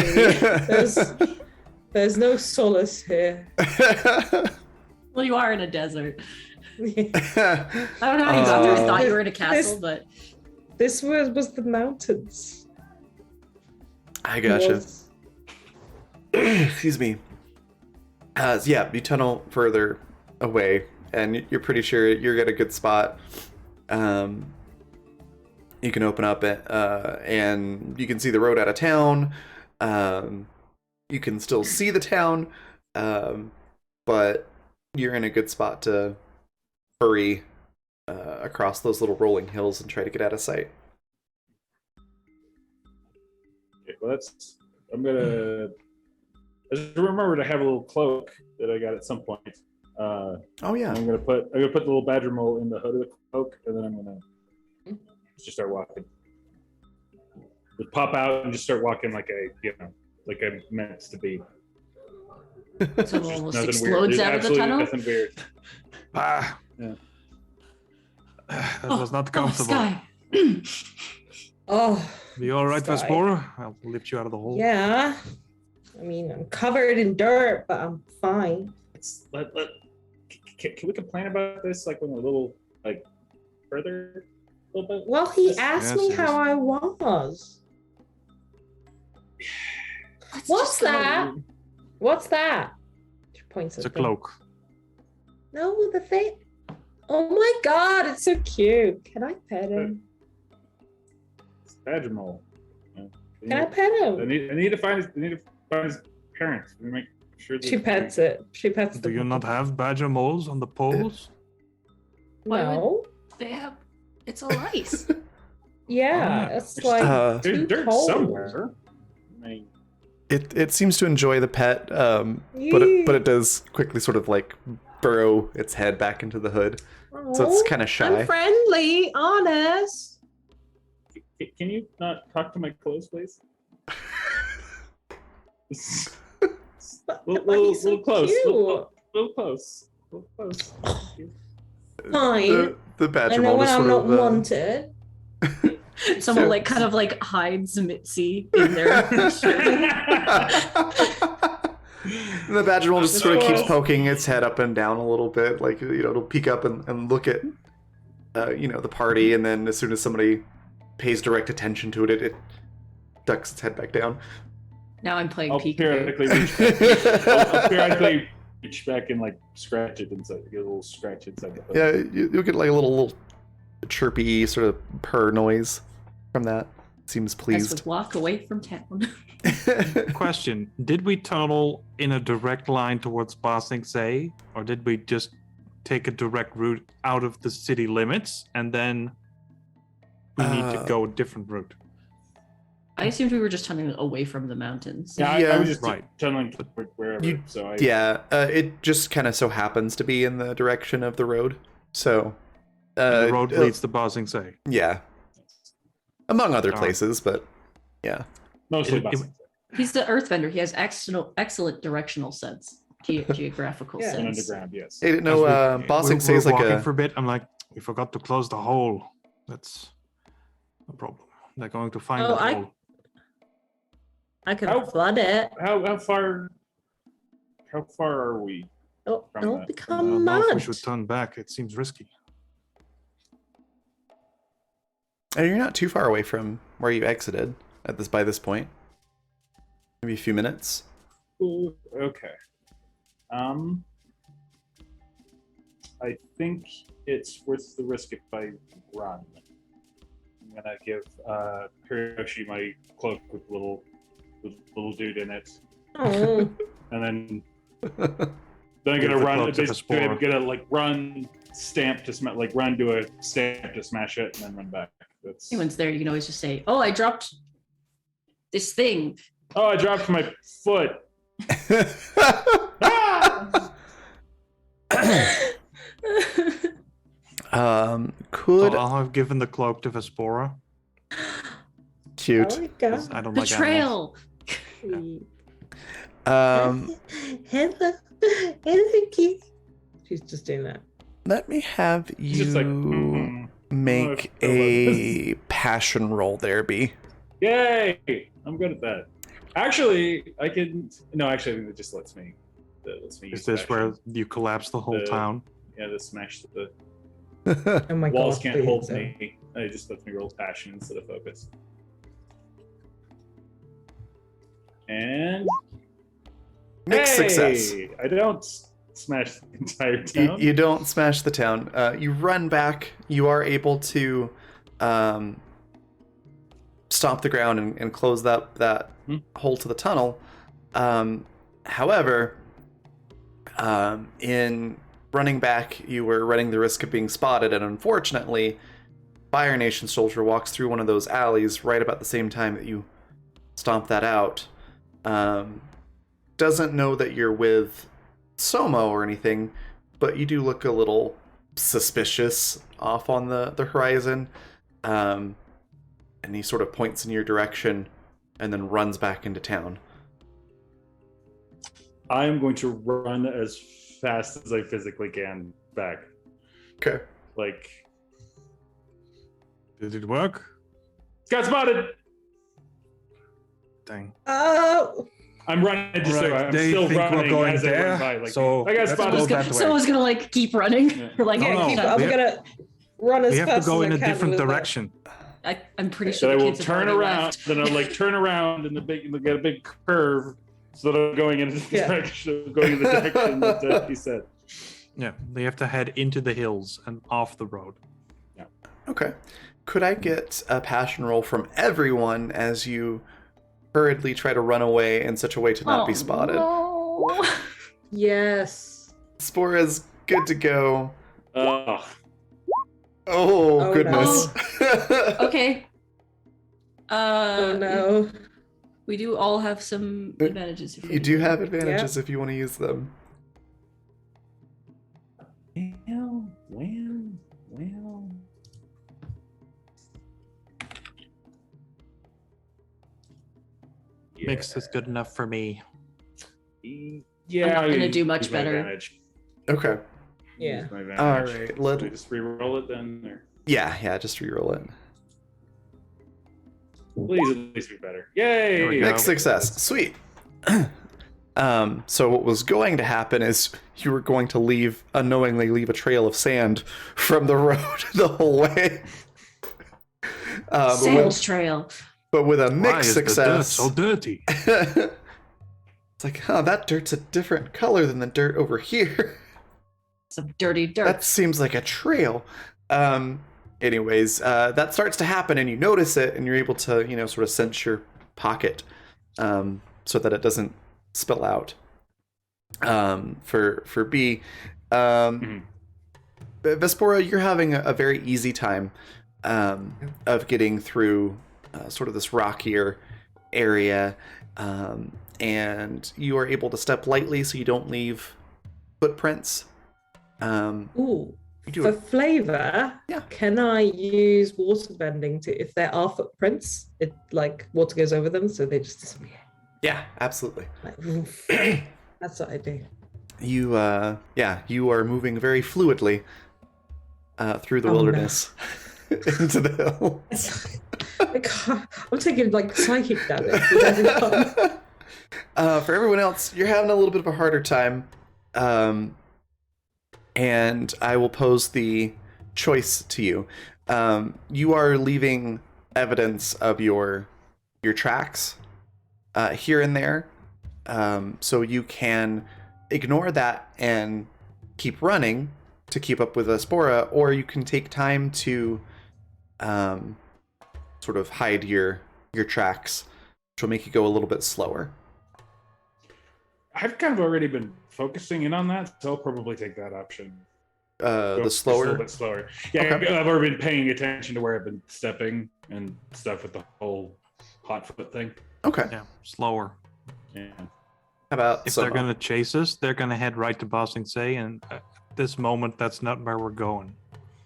There's no solace here. Well, you are in a desert. Yeah. I don't know how you got there. I thought you were in a castle, but This was the mountains. I gotcha. Was- Excuse me. So yeah, you tunnel further away, and you're pretty sure you're at a good spot. You can open up it, and you can see the road out of town. You can still see the town, but you're in a good spot to hurry across those little rolling hills and try to get out of sight. Okay, well, I'm gonna. I just remember to have a little cloak that I got at some point. Oh yeah. I'm gonna put the little badger mole in the hood of the cloak, and then I'm gonna just start walking. Just pop out and just start walking like like I'm meant to be. so it almost Nothing explodes weird. out of the Absolutely tunnel. Nothing weird. Ah. Yeah. That was not comfortable. Sky. Oh, You all right, Sky. Vespora? I'll lift you out of the hole. yeah. I mean, I'm covered in dirt, but I'm fine. Can we complain about this like when we're a little like further? A little bit. Well, he Yes, asked me yes. how I was. What's that? What's that? She points It's at a them. cloak. No, the thing. Oh my god, it's so cute. Can I pet him? It's badger mole. Can I pet I him? need to find his parents. We make sure that She pets it. She pets Do the you not have badger moles on the poles? Why would- No. They have. It's all ice. Yeah, Oh, it's like There's too dirt cold. somewhere. I mean, It seems to enjoy the pet, but it does quickly sort of like burrow its head back into the hood, so it's Oh, kind of shy. I'm friendly, honest. can you not talk to my clothes, please? But why he's so close. cute. Little close. Little close. Fine. The I badger know mole when just I'm sort not of. wanted. Someone like kind of like hides Mitzi in their The badger mole just sort of keeps Yes. poking its head up and down a little bit, like it'll peek up and look at the party, and then as soon as somebody pays direct attention to it, it ducks its head back down. Now I'm playing I'll peekaboo. periodically reach back. I'll periodically reach back and like scratch it inside. Get a little scratch inside the hood. Yeah, you'll get like a little chirpy sort of purr noise from that. Seems As we pleased. walk away from town. Question: did we tunnel in a direct line towards Ba Sing Se, or did we just take a direct route out of the city limits and then we need to go a different route? I assumed we were just tunneling away from the mountains. Yeah, I Yeah. was just Right. tunneling wherever. You- so I Yeah, it just kind of so happens to be in the direction of the road. So, And the road leads to Ba Sing Se. yeah, among other Darn. places, but yeah. mostly it- busing. He's the earthbender. He has excellent directional sense, geographical Yeah. And sense. underground, yes. Hey, no, Ba Sing Se is like walking a. for a bit. I'm like, we forgot to close the hole. That's a problem. They're going to find Oh, that I- hole. I can How- flood it. How far are we? Oh, From don't that. I become don't know if we mud. should turn back. It seems risky. And you're not too far away from where you exited by this point. Maybe a few minutes. Ooh, okay. I think it's worth the risk if I run. I'm gonna give Hiroshi my cloak with little dude in it, Oh, and then Then I'm Give gonna the run. cloak to Basically, I'm Vespora. gonna like run, stamp to smash, like run to a stamp to smash it, and then run back. That's. Anyone's there, you can always just say, "Oh, I dropped this thing." Oh, I dropped my foot. Ah! Could So I'll have given the cloak to Vespora. cute. Oh my god. 'Cause I don't like animals. Betrayal. Um, Hello. Hello, cute. She's just doing that. let me have He's just like, you make I love a passion roll there, B. Yay! I'm good at that. Actually, I can. No, actually, I think it just lets me. That lets me Is use this passion. where you collapse the whole The- town? Yeah, the smash the Oh my walls god. can't please, hold no. me. It just lets me roll passion instead of focus. And Mixed success. hey, I don't smash the entire You, town. you don't smash the town. You run back. You are able to stomp the ground and close that Hmm. hole to the tunnel. However, in running back, you were running the risk of being spotted, and unfortunately, Fire Nation soldier walks through one of those alleys right about the same time that you stomp that out. Doesn't know that you're with Somo or anything, but you do look a little suspicious off on the horizon. And he sort of points in your direction and then runs back into town. I am going to run as fast as I physically can back. Okay. Like, Did it work? got spotted. Dang. Oh. I'm running. Just so Alright, I'm they still think we're running going as I there, run by. Like, so I got let's spotted. go Someone's gonna, that way. someone's gonna like keep running. Yeah. Or like, No, no, keep I'm up. we have- gonna run as We have fast to go as in I a can different with that. direction. I'm pretty sure Then I the will kids have turn already around. left. Then I'll like turn around in the big, get a big curve, so that I'm going in the Yeah. direction, going in the direction that he said. Yeah, they have to head into the hills and off the road. Okay. Could I get a passion roll from everyone as you hurriedly try to run away in such a way to not be Oh, spotted? no. Yes. Spora's good to go. Ugh. Oh, Oh, goodness. Okay. Oh no. We do all have some advantages. If we You do have advantages if you want to use them. Well. Mixed is good enough for me. Yeah, I'm gonna I'll do much use my better. advantage. Okay. Yeah. Use my advantage. All right. Do I just re-roll it then, or Yeah, just reroll it. please at least be better. There we Yay! go. Next success. Sweet. So what was going to happen is you were going to unknowingly leave a trail of sand from the road the whole way. Sales trail. But with a Why mixed is the dirt success. so dirty? It's like, oh, that dirt's a different color than the dirt over here. Some dirty dirt. That seems like a trail. Anyways, that starts to happen and you notice it and you're able to, sort of sense your pocket so that it doesn't spill out. For B, Vespora, you're having a very easy time of getting through sort of this rockier area, and you are able to step lightly so you don't leave footprints. Ooh. You do For it. flavor, Yeah. can I use water bending to, if there are footprints, it like water goes over them so they just disappear. Yeah, absolutely. Like, oof. That's what I do. You you are moving very fluidly through the Oh, no. wilderness into the hills. Like, I'm taking like psychic damage with every time. For everyone else, you're having a little bit of a harder time. And I will pose the choice to you. You are leaving evidence of your tracks here and there. So you can ignore that and keep running to keep up with Aspora, or you can take time to sort of hide your tracks, which will make you go a little bit slower. I've kind of already been focusing in on that, so I'll probably take that option. The Go just a slower. little bit slower. Yeah, Okay. I've already been paying attention to where I've been stepping and stuff with the whole hot foot thing. Okay. Yeah, slower. Yeah. How about If they're Soma? gonna chase us, they're gonna head right to Ba Sing Se, and at this moment, that's not where we're going.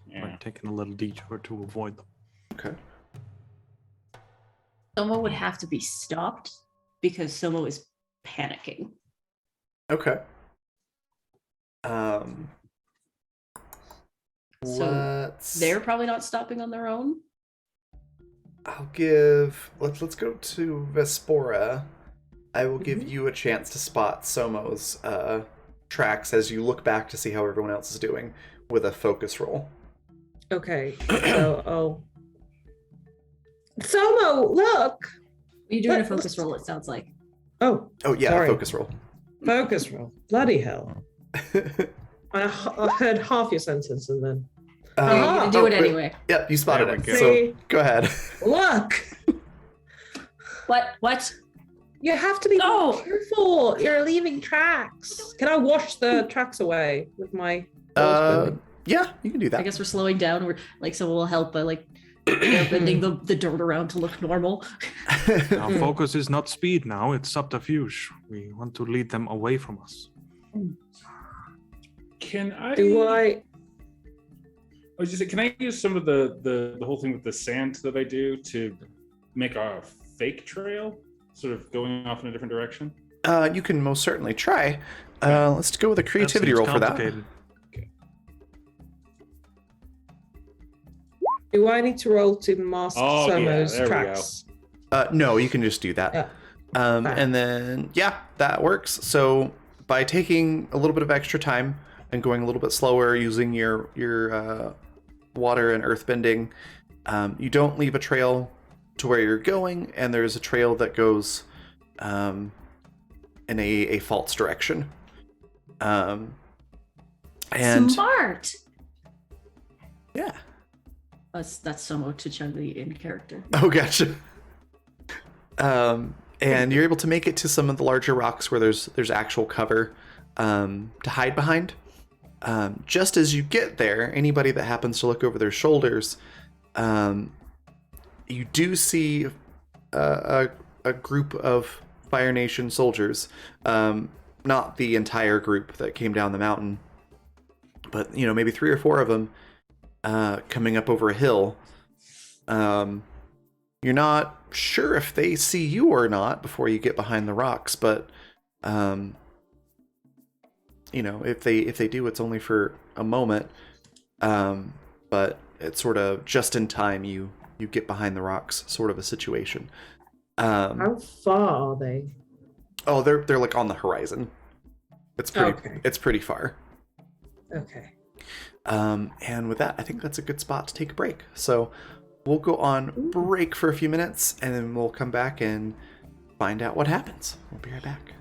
Yeah. We're taking a little detour to avoid them. Okay. Somo would have to be stopped because Somo is panicking. Okay. So Let's. They're probably not stopping on their own. I'll give. Let's go to Vespora. I will give Mhm. you a chance to spot Somo's tracks as you look back to see how everyone else is doing with a focus roll. Okay, so Somo, look. You're doing a What- focus roll, it sounds like. Oh, Oh yeah, Sorry. focus roll. focus roll. Bloody hell. I heard half your sentence and then. You're Ah, gonna do it wait. anyway. Yep, you spotted There we it. go. So See? go ahead. Look, What? you have to be No. more careful. You're leaving tracks. Can I wash the tracks away with my? Yeah, you can do I that. guess we're slowing down. We're like someone will help by like bending the dirt around to look normal. Our focus is not speed now; it's subterfuge. We want to lead them away from us. Can I? Do I? I was just saying, can I use some of the whole thing with the sand that I do to make a fake trail, sort of going off in a different direction? You can most certainly try. Let's go with a That creativity seems roll for that. complicated. Do I need to roll to mask Oh, yeah, Somo's there we tracks? No, you can just do that. Yeah. Fine. And then, yeah, that works. So by taking a little bit of extra time and going a little bit slower, using your water and earth bending, you don't leave a trail to where you're going, and there's a trail that goes in a false direction. And Smart. yeah. That's Somo to Chun-Li in character. Oh, gotcha. And you're able to make it to some of the larger rocks where there's actual cover to hide behind. Just as you get there, anybody that happens to look over their shoulders, you do see a group of Fire Nation soldiers. Not the entire group that came down the mountain, but maybe 3 or 4 of them coming up over a hill. You're not sure if they see you or not before you get behind the rocks, but if they do, it's only for a moment. But it's sort of just in time you get behind the rocks, sort of a situation. How far are they? Oh, they're like on the horizon. It's pretty Okay. It's pretty far. Okay. And with that, I think that's a good spot to take a break. So we'll go on break for a few minutes, and then we'll come back and find out what happens. We'll be right back.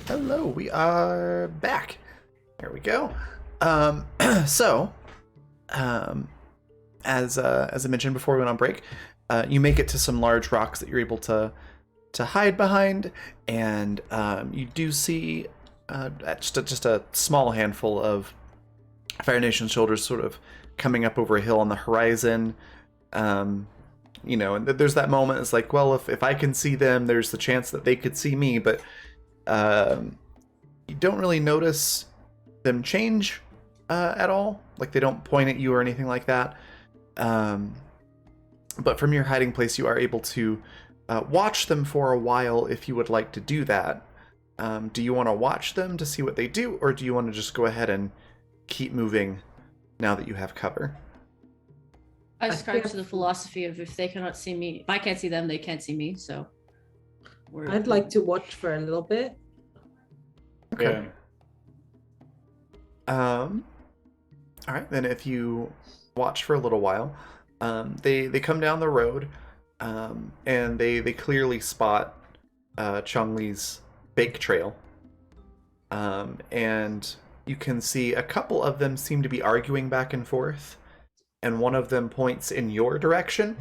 Hello, we are back. There we go. So, as I mentioned before we went on break, you make it to some large rocks that you're able to hide behind, and you do see just a small handful of Fire Nation soldiers sort of coming up over a hill on the horizon. You know, and there's that moment. It's like, well, if I can see them, there's the chance that they could see me, but you don't really notice them change at all. Like, they don't point at you or anything like that. But from your hiding place, you are able to watch them for a while if you would like to do that. Do you want to watch them to see what they do, or do you want to just go ahead and keep moving now that you have cover? I subscribe to the philosophy of if they cannot see me, if I can't see them, they can't see me. So I'd like to watch for a little bit. Okay. All right, then if you watch for a little while, they come down the road, and they clearly spot Chong-Li's bake trail, and you can see a couple of them seem to be arguing back and forth, and one of them points in your direction,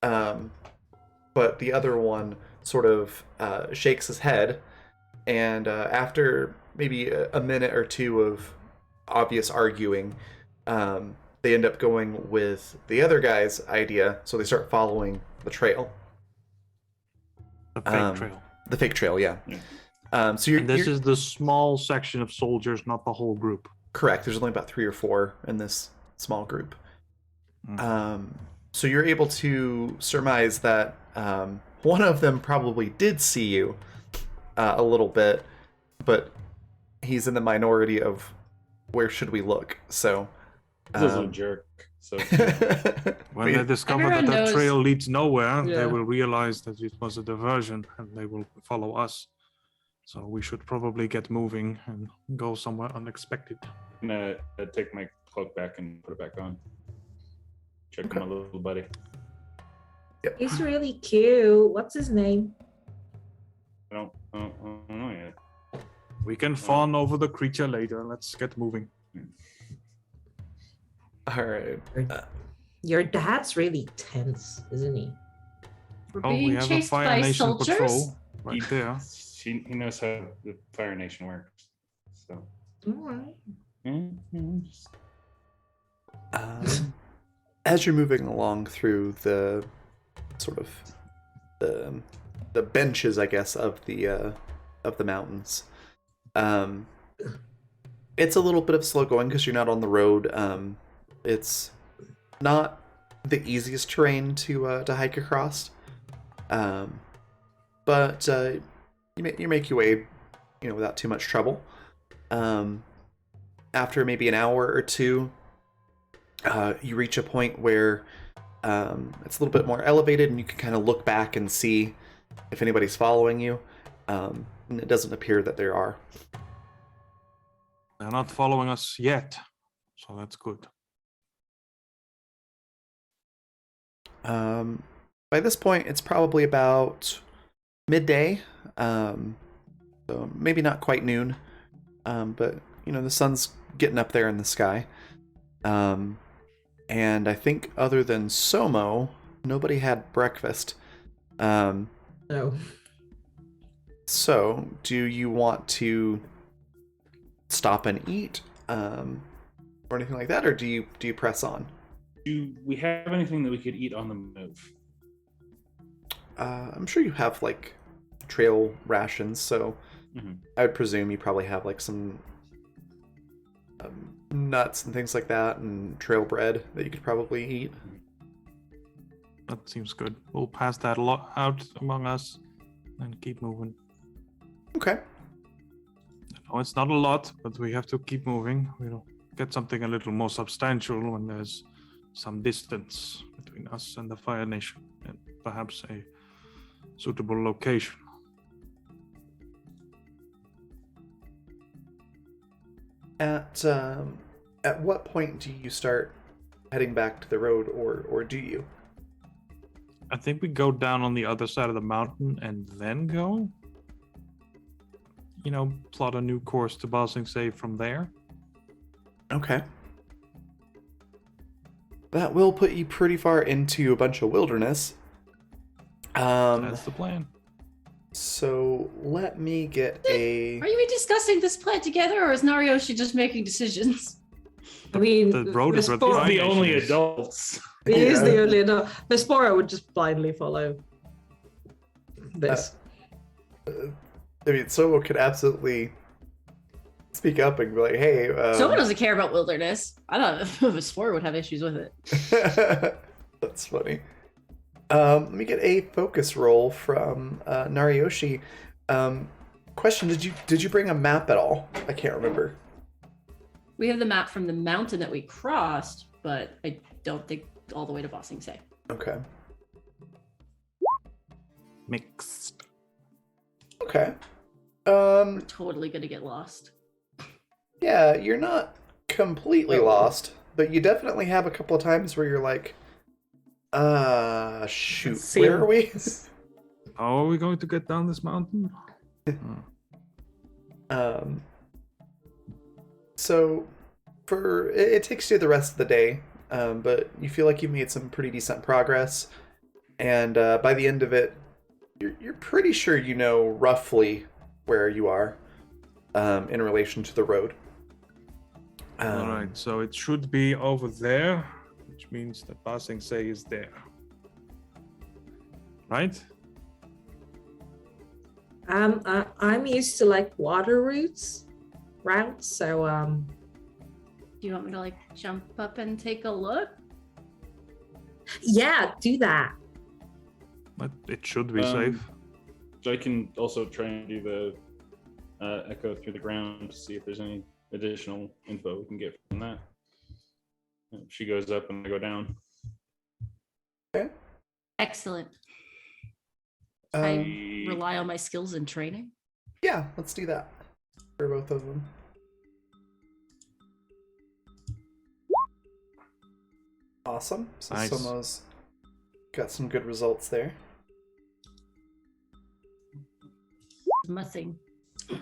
but the other one sort of shakes his head, and after maybe a minute or two of obvious arguing, they end up going with the other guy's idea, so they start following the trail. The fake trail. The fake trail, yeah. So This is the small section of soldiers, not the whole group. correct. There's only about 3 or 4 in this small group. Mm. So you're able to surmise that one of them probably did see you a little bit, but he's in the minority of where should we look. So He's also a jerk. So When they discover that Everyone that knows- trail leads nowhere, Yeah. they will realize that it was a diversion and they will follow us. So we should probably get moving and go somewhere unexpected. I'm gonna take my cloak back and put it back on. Check Okay. my little buddy. He's really cute. What's his name? I don't know yet. We can fawn over the creature later. Let's get moving. all right. Your dad's really tense, isn't he? We're Oh, we being have a chased Fire by Nation soldiers. patrol right there. He knows how the Fire Nation works. So All right. just- As you're moving along through the sort of the benches, I guess, of the mountains, it's a little bit of slow going because you're not on the road. It's not the easiest terrain to hike across, but you make your way, without too much trouble. After maybe an hour or two, you reach a point where it's a little bit more elevated, and you can kind of look back and see if anybody's following you. And it doesn't appear that there are. They're not following us yet, so that's good. By this point, it's probably about midday, so maybe not quite noon, but the sun's getting up there in the sky. And I think other than Somo, nobody had breakfast. No. So, do you want to stop and eat, or anything like that, or do you press on? Do we have anything that we could eat on the move? I'm sure you have like trail rations, so Mhm. I would presume you probably have like some nuts and things like that, and trail bread that you could probably eat. That seems good. We'll pass that out among us and keep moving. Okay. No, it's not a lot, but we have to keep moving. We'll get something a little more substantial when there's some distance between us and the Fire Nation, and perhaps a suitable location. At what point do you start heading back to the road, or do you? I think we go down on the other side of the mountain and then go. plot a new course to Basing Say from there. Okay. That will put you pretty far into a bunch of wilderness. That's the plan. So let me get a. Are you discussing this plan together, or is Narioshi just making decisions? I mean, The road is where the Vespora- Fire The only Nation is. adults. he is Yeah. the only adult. Vespora would just blindly follow this. I mean, Somo could absolutely speak up and be like, "Hey." Someone doesn't care about wilderness. I don't know if a sport would have issues with it. That's funny. Let me get a focus roll from Narioshi. Question: Did you bring a map at all? I can't remember. We have the map from the mountain that we crossed, but I don't think all the way to Bossing Say. Okay. Mixed. Okay. We're totally gonna get lost. Yeah, you're not completely lost, but you definitely have a couple of times where you're like, shoot, See. where are we? How are we going to get down this mountain? So it takes you the rest of the day, but you feel like you made some pretty decent progress, and by the end of it, you're pretty sure you know roughly where you are in relation to the road. All right, so it should be over there, which means that Basing Say is there. Right? I'm used to like water routes, so Do you want me to like jump up and take a look? yeah, do that. But it should be Um, safe. I can also try and do the echo through the ground to see if there's any additional info we can get from that. She goes up and I go down. Excellent. Um, I rely on my skills in training. yeah, let's do that for both of them. Awesome. So Nice. Somo's got some good results there. Nothing.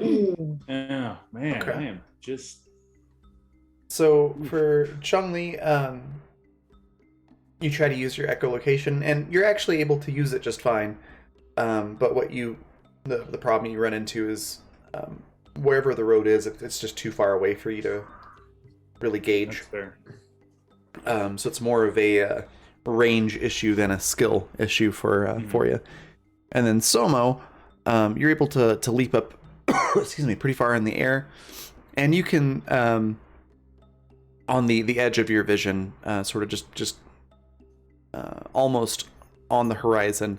Ooh. Oh man, Okay. I am just So for Chungli, you try to use your echolocation, and you're actually able to use it just fine. But the problem you run into is wherever the road is, it's just too far away for you to really gauge. that's fair. So it's more of a range issue than a skill issue for you. And then Somo, you're able to leap up, excuse me, pretty far in the air, and you can on the edge of your vision, sort of just almost on the horizon,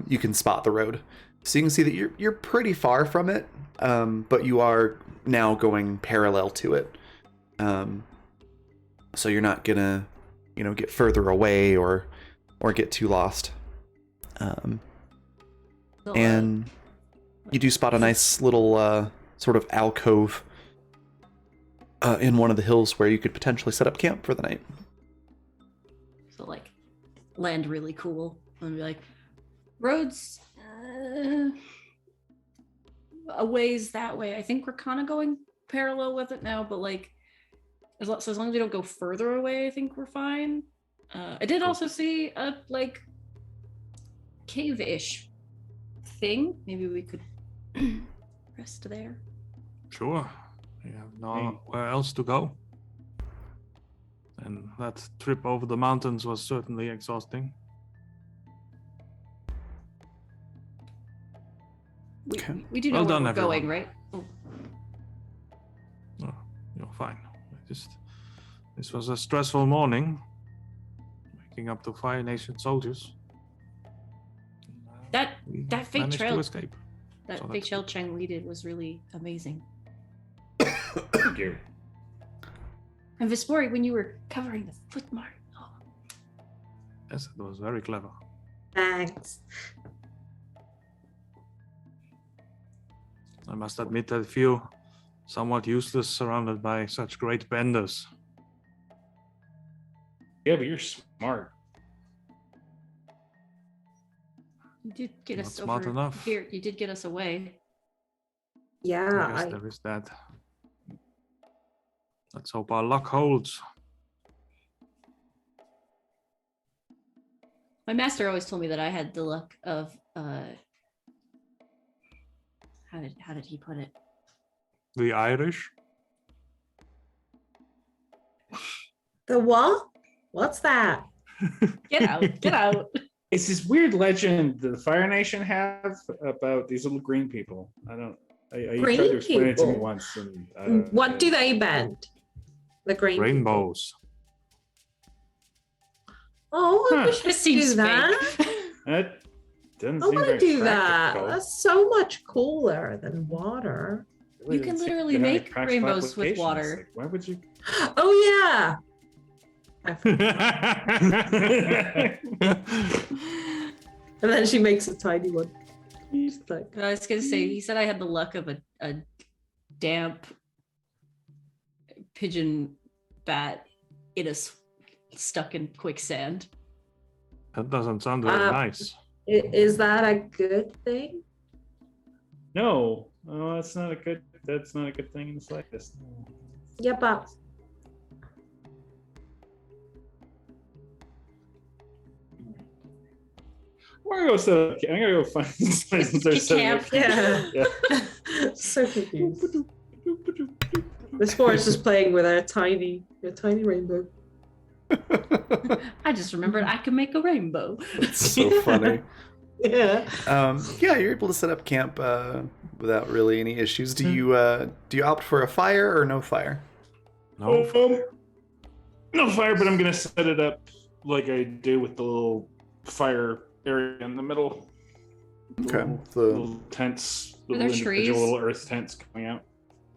you can spot the road. So you can see that you're pretty far from it, but you are now going parallel to it. So you're not gonna, get further away or get too lost. So, And you do spot a nice little sort of alcove in one of the hills where you could potentially set up camp for the night. so like land really cool and be like, roads a ways that way. I think we're kind of going parallel with it now, but like as long as we don't go further away, I think we're fine. I did also see a like cave-ish thing. Maybe we could rest there. Sure. We have nowhere else to go. And that trip over the mountains was certainly exhausting. We do know Well where done, we're everyone. going, right? Oh, Oh, fine. This was a stressful morning. Waking up to Fire Nation soldiers. that We that fake managed trail- to escape. that So fake that's shell Cheng Li did was really amazing. Thank you. And Vespori, when you were covering the footmark. Oh, Yes, it was very clever. Thanks. I must admit that I feel somewhat useless surrounded by such great benders. Yeah, but you're smart. you did get Not us smart over enough. here. You did get us away. Yeah, I guess there is that. Let's hope our luck holds. My master always told me that I had the luck of how did he put it? The Irish? the what? What's that? Get out, get out. It's this weird legend that the Fire Nation have about these little green people. I Green tried to explain it to me people? once. And, What do they bend? The green people. Rainbows. Oh, I Huh. wish I This could seems do that. fake. That doesn't I seem want very to do that. practical. That's so much cooler than water. You can Doesn't seem literally to have any make practical rainbows with applications. water. Like, why would you? Oh yeah. I forgot. And then she makes a tiny one. She's like, I was gonna say he said I had the luck of a damp pigeon bat stuck in quicksand. That doesn't sound very nice. Is that a good thing? No, that's not a good. That's not a good thing in the slightest. No. Yeah, but I'm gonna go set up. I'm gonna go find. Camp. yeah. Yeah. So confused. This forest is playing with a tiny rainbow. I just remembered I could make a rainbow. It's so funny. Yeah. Yeah, you're able to set up camp without really any issues. Do you opt for a fire or no fire? No. No fire, but I'm gonna set it up like I do with the little fire area in the middle. Okay. Little tents, Are little there individual trees? little earth tents coming out.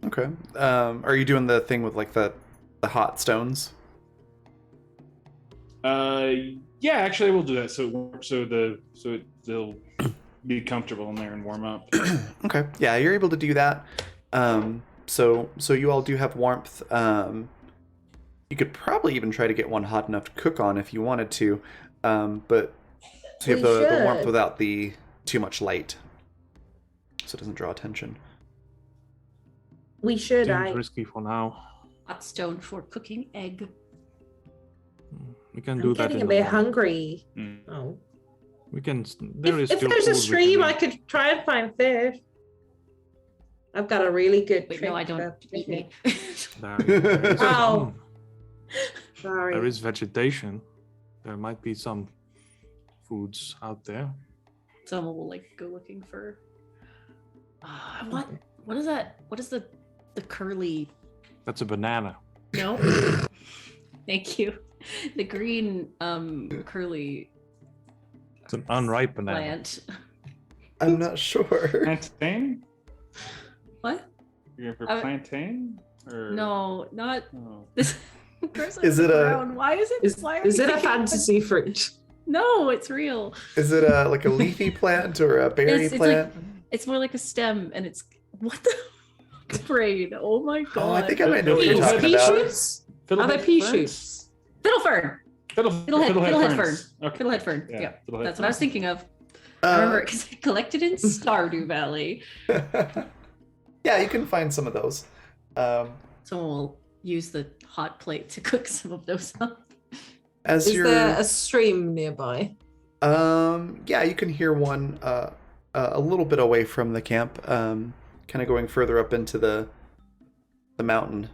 Okay. Are you doing the thing with like the hot stones? Yeah, actually, we'll do that. So they'll be comfortable in there and warm up. Okay. Yeah, you're able to do that. So you all do have warmth. You could probably even try to get one hot enough to cook on if you wanted to. But so you have We the warmth should. without the too much light, so it doesn't draw attention. We should. Seems risky for now. Hot stone for cooking egg. We can I'm do that getting in a the bit morning. hungry. Mm. Oh. We can. There is If still there's a food we can stream, I eat. could try and find fish. I've got a really good Wait, trick no, I for don't eat fishing. meat. There is Oh. some. Sorry. There is vegetation. There might be some foods out there. Someone will like go looking for. What is that? What is the curly? That's a banana. No. Thank you. The green curly It's an unripe banana. plant. I'm not sure. Plantain? What? You're for I- plantain? Or No, not Oh. this. Gross, Is it a- brown. Why is it? Why are Is you it a thinking- fantasy fruit? No, it's real. Is it like a leafy plant or a berry It's plant? like it's more like a stem, and it's what the brain. Oh my god. Oh, I think I might know what Pea you're talking Pea about. shoots? Are Fiddlehead they pea ferns? shoots? Fiddlefern. Fiddlehead Fiddlehead fern. Okay. Fiddlehead fern. Yeah, Yeah, fiddlehead that's what I was fern. thinking of. I remember it because I collected in Stardew Valley. Yeah, you can find some of those. Someone will use the hot plate to cook some of those up. As Is you're, there a stream nearby? yeah, you can hear one a little bit away from the camp, kind of going further up into the mountain.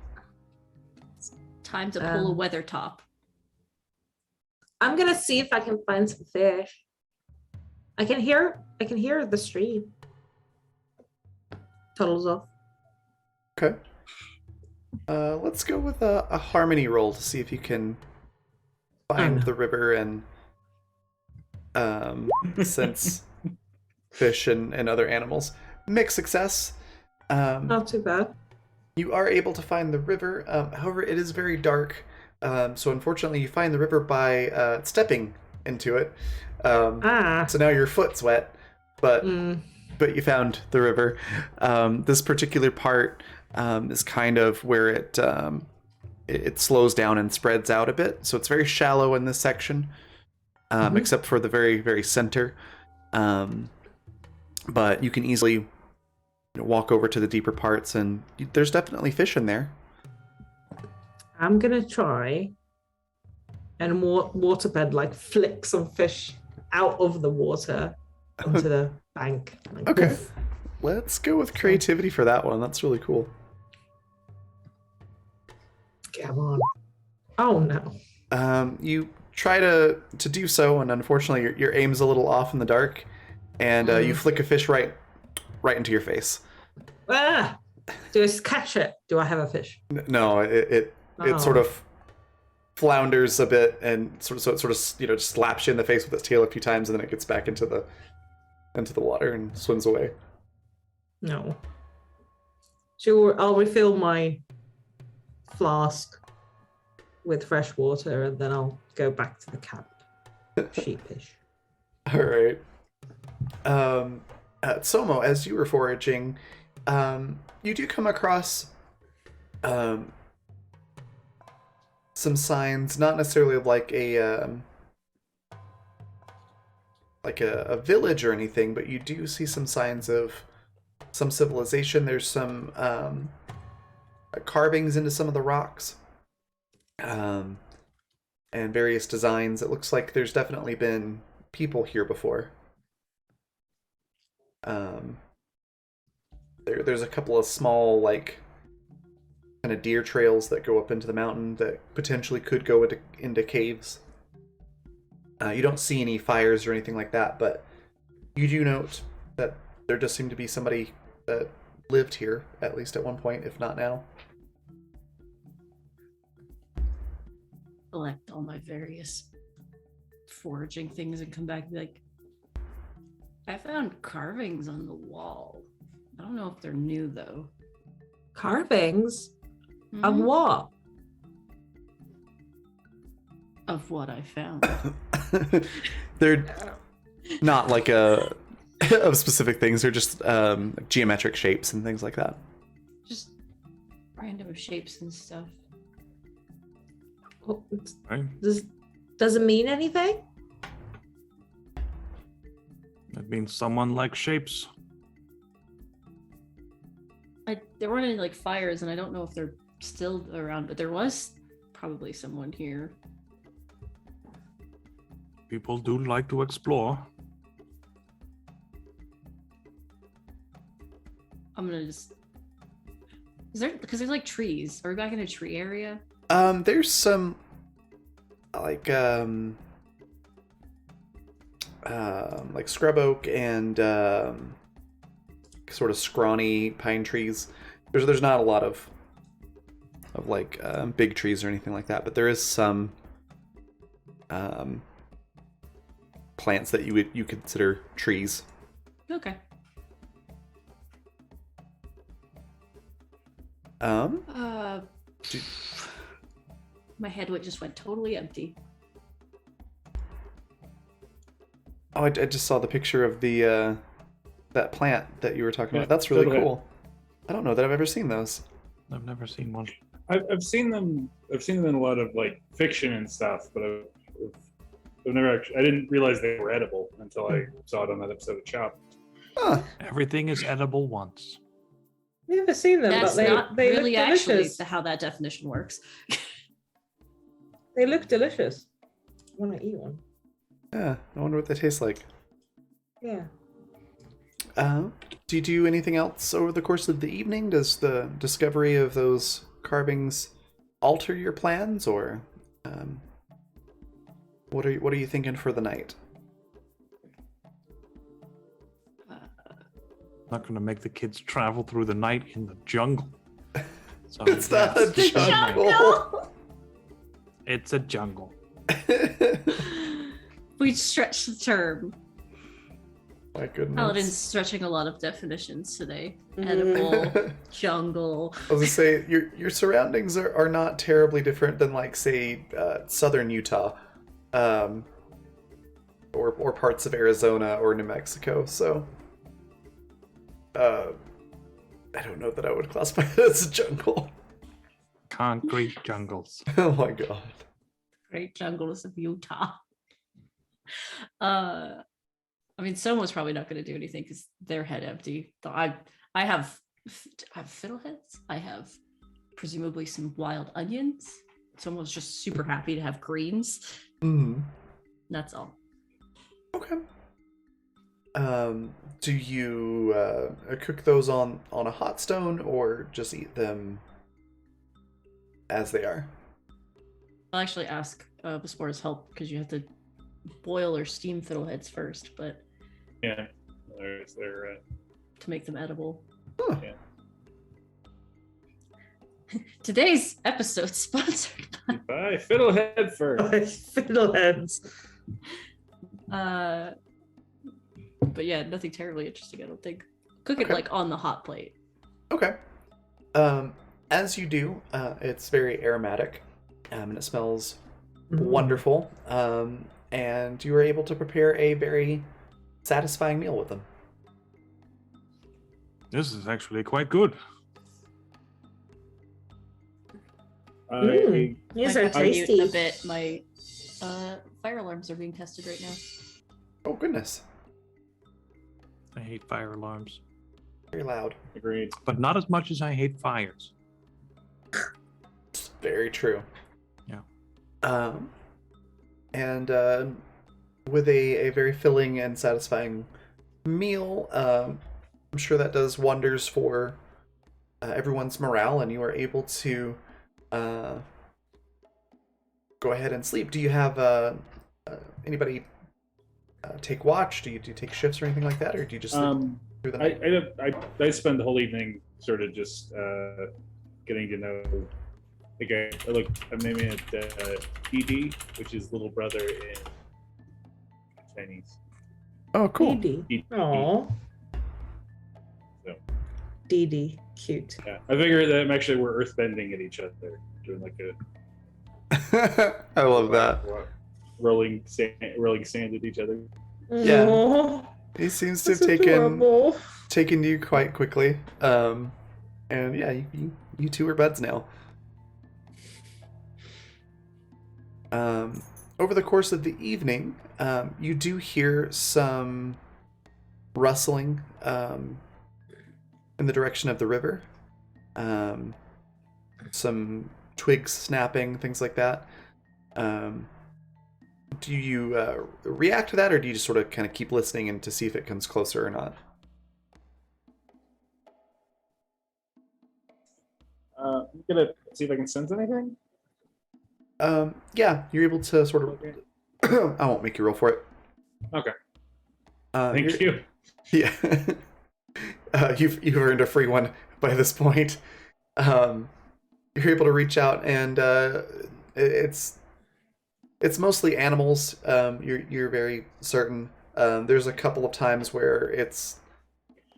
Time to pull a Um, weather top. I'm gonna see if I can find some fish. I can hear the stream. Tunnels off. Okay. Let's go with a harmony roll to see if you can find no. the river and sense fish and other animals. Mixed success. Not too bad. You are able to find the river. However, it is very dark. So unfortunately, you find the river by stepping into it. So now your foot's wet, but you found the river. This particular part is kind of where it slows down and spreads out a bit. So it's very shallow in this section, except for the very, very center. But you can easily walk over to the deeper parts, and there's definitely fish in there. I'm gonna try and waterbed, like flick some fish out of the water onto the bank. Like, Okay. woof. Let's go with creativity for that one. That's really cool. Come on. Oh no. You try to do so, and unfortunately, your aim's a little off in the dark, and you flick a fish right into your face. Ah! Do I catch it? Do I have a fish? No, it sort Oh. of flounders a bit, and sort of just slaps you in the face with its tail a few times, and then it gets back into the water and swims away. No. Sure, I'll refill my flask with fresh water, and then I'll go back to the camp. Sheepish. All right. Somo, as you were foraging, you do come across some signs, not necessarily of like a village or anything, but you do see some signs of some civilization. There's some carvings into some of the rocks, and various designs. It looks like there's definitely been people here before. There's a couple of small, like, kind of deer trails that go up into the mountain that potentially could go into caves. You don't see any fires or anything like that, but you do note that there does seem to be somebody that lived here, at least at one point, if not now. Collect all my various foraging things and come back and be like, I found carvings on the wall. I don't know if they're new though. Carvings? Of Mhm. what? Of what I found. They're not like of specific things. They're just geometric shapes and things like that. Just random shapes and stuff. Oh, Right? does it mean anything? That means someone likes shapes. There weren't any like fires, and I don't know if they're still around, but there was probably someone here. People do like to explore. I'm gonna just. Is there because there's like trees? Are we back in a tree area? There's some like scrub oak and sort of scrawny pine trees. There's not a lot of like big trees or anything like that, but there is some plants that you consider trees. Okay. Do- My head just went totally empty. Oh, I just saw the picture of the that plant that you were talking Yeah, about. That's really go ahead. cool. I don't know that I've ever seen those. I've never seen one. I've seen them. I've seen them in a lot of like fiction and stuff, but I've never actually. I didn't realize they were edible until I saw it on that episode of Chopped. Huh. Everything is edible once. Never seen them, That's but not they really look actually delicious. how that definition works. They look delicious. I want to eat one. Yeah, I wonder what they taste like. Yeah. Do you do anything else over the course of the evening? Does the discovery of those carvings alter your plans, or what are you thinking for the night? Not going to make the kids travel through the night in the jungle. So, It's not a yes, jungle. It's a jungle. We stretch the term. My goodness. Paladin's stretching a lot of definitions today. Mhm. Edible, jungle. I was gonna say your surroundings are not terribly different than like say southern Utah, or parts of Arizona or New Mexico. So, I don't know that I would classify it as a jungle. Concrete jungles. Oh my god. Great jungles of Utah. I mean, someone's probably not going to do anything because their head empty. I I have fiddleheads. I have presumably some wild onions. Someone's just super happy to have greens. Mm-hmm. That's all. Okay. Do you cook those on a hot stone or just eat them as they are? I'll actually ask Bespor's help because you have to boil or steam fiddleheads first, but Yeah. There's their to make them edible. Huh. Yeah. Today's episode sponsored Bye, Fiddlehead first. Fiddleheads. by but yeah, nothing terribly interesting, I don't think. Cook it Okay. like on the hot plate. Okay. As you do, it's very aromatic, and it smells wonderful. And you were able to prepare a very satisfying meal with them. This is actually quite good. Mm. These Might are have to mute tasty. a bit. My fire alarms are being tested right now. Oh goodness, I hate fire alarms, very loud. Agreed. but not as much as I hate fires. It's very true. Yeah. And with a very filling and satisfying meal, I'm sure that does wonders for everyone's morale, and you are able to go ahead and sleep. Do you have anybody take watch? Do you take shifts or anything like that, or do you just sleep through the night? I spend the whole evening sort of just getting to know. Like I look, I'm naming it DD, which is little brother in Chinese. Oh, cool. Dee DD. Aww. So. Dee cute. Yeah, I figure that actually we're earthbending at each other, doing like a I love that. rolling sand at each other. Yeah. Aw, He seems to have that's adorable. taken you quite quickly. And yeah, you two are buds now. Over the course of the evening, you do hear some rustling in the direction of the river. Some twigs snapping, things like that. Do you react to that, or do you just sort of kind of keep listening and to see if it comes closer or not? I'm gonna see if I can sense anything. Yeah, you're able to sort of. Okay. I won't make you roll for it. Okay. You're- Thank you. Yeah. You've earned a free one by this point. You're able to reach out, and it's mostly animals. You're very certain. There's a couple of times where it's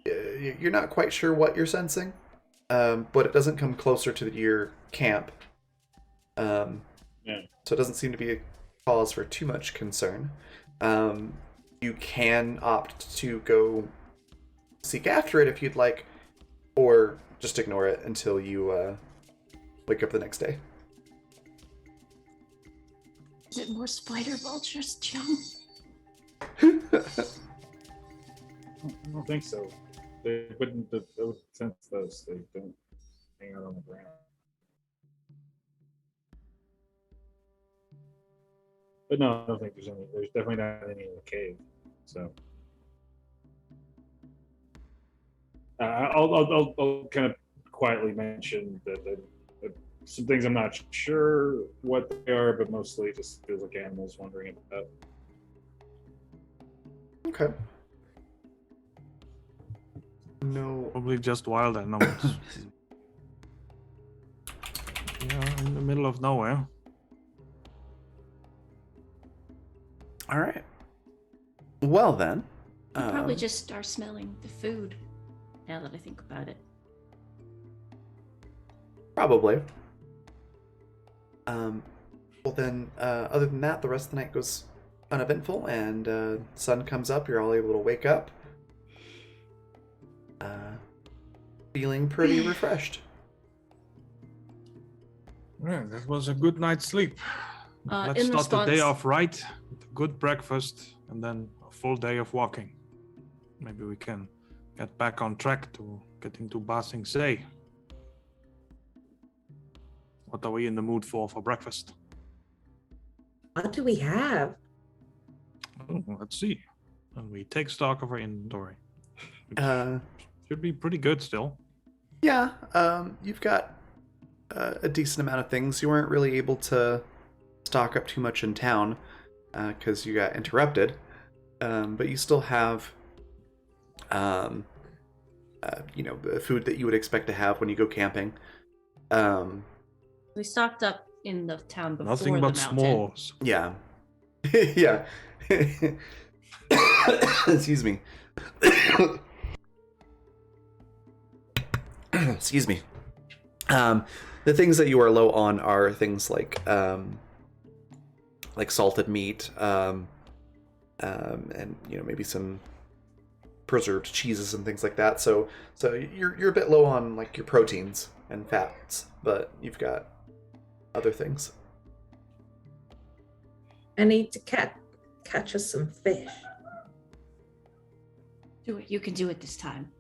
you're not quite sure what you're sensing, but it doesn't come closer to your camp. Yeah. So it doesn't seem to be a cause for too much concern. You can opt to go seek after it if you'd like, or just ignore it until you wake up the next day. Is it more spider vultures, Joan? I don't think so. They wouldn't sense those. They don't hang out on the ground. But no, I don't think there's any. There's definitely not any in the cave. So I'll kind of quietly mention that some things I'm not sure what they are, but mostly just feels like animals wandering about. Okay. No. Probably just wild animals. Yeah, in the middle of nowhere. All right. Well then. You probably just are smelling the food. Now that I think about it. Probably. Well then, other than that, the rest of the night goes uneventful, and sun comes up. You're all able to wake up, feeling pretty refreshed. Yeah, that was a good night's sleep. Let's In start the day response- off right, with a good breakfast, and then a full day of walking. Maybe we can get back on track to getting to Ba Sing Se. What are we in the mood for breakfast? What do we have? Oh, let's see. And we take stock of our inventory. Which Uh, should be pretty good still. yeah, you've got a decent amount of things. You weren't really able to stock up too much in town because you got interrupted, but you still have, the food that you would expect to have when you go camping. We stocked up in the town before Nothing the but mountain. s'mores. Yeah, yeah. Excuse me. Excuse me. The things that you are low on are things like salted meat, and maybe some preserved cheeses and things like that. So you're a bit low on like your proteins and fats, but you've got other things. I need to catch us some fish. Do it. You can do it this time.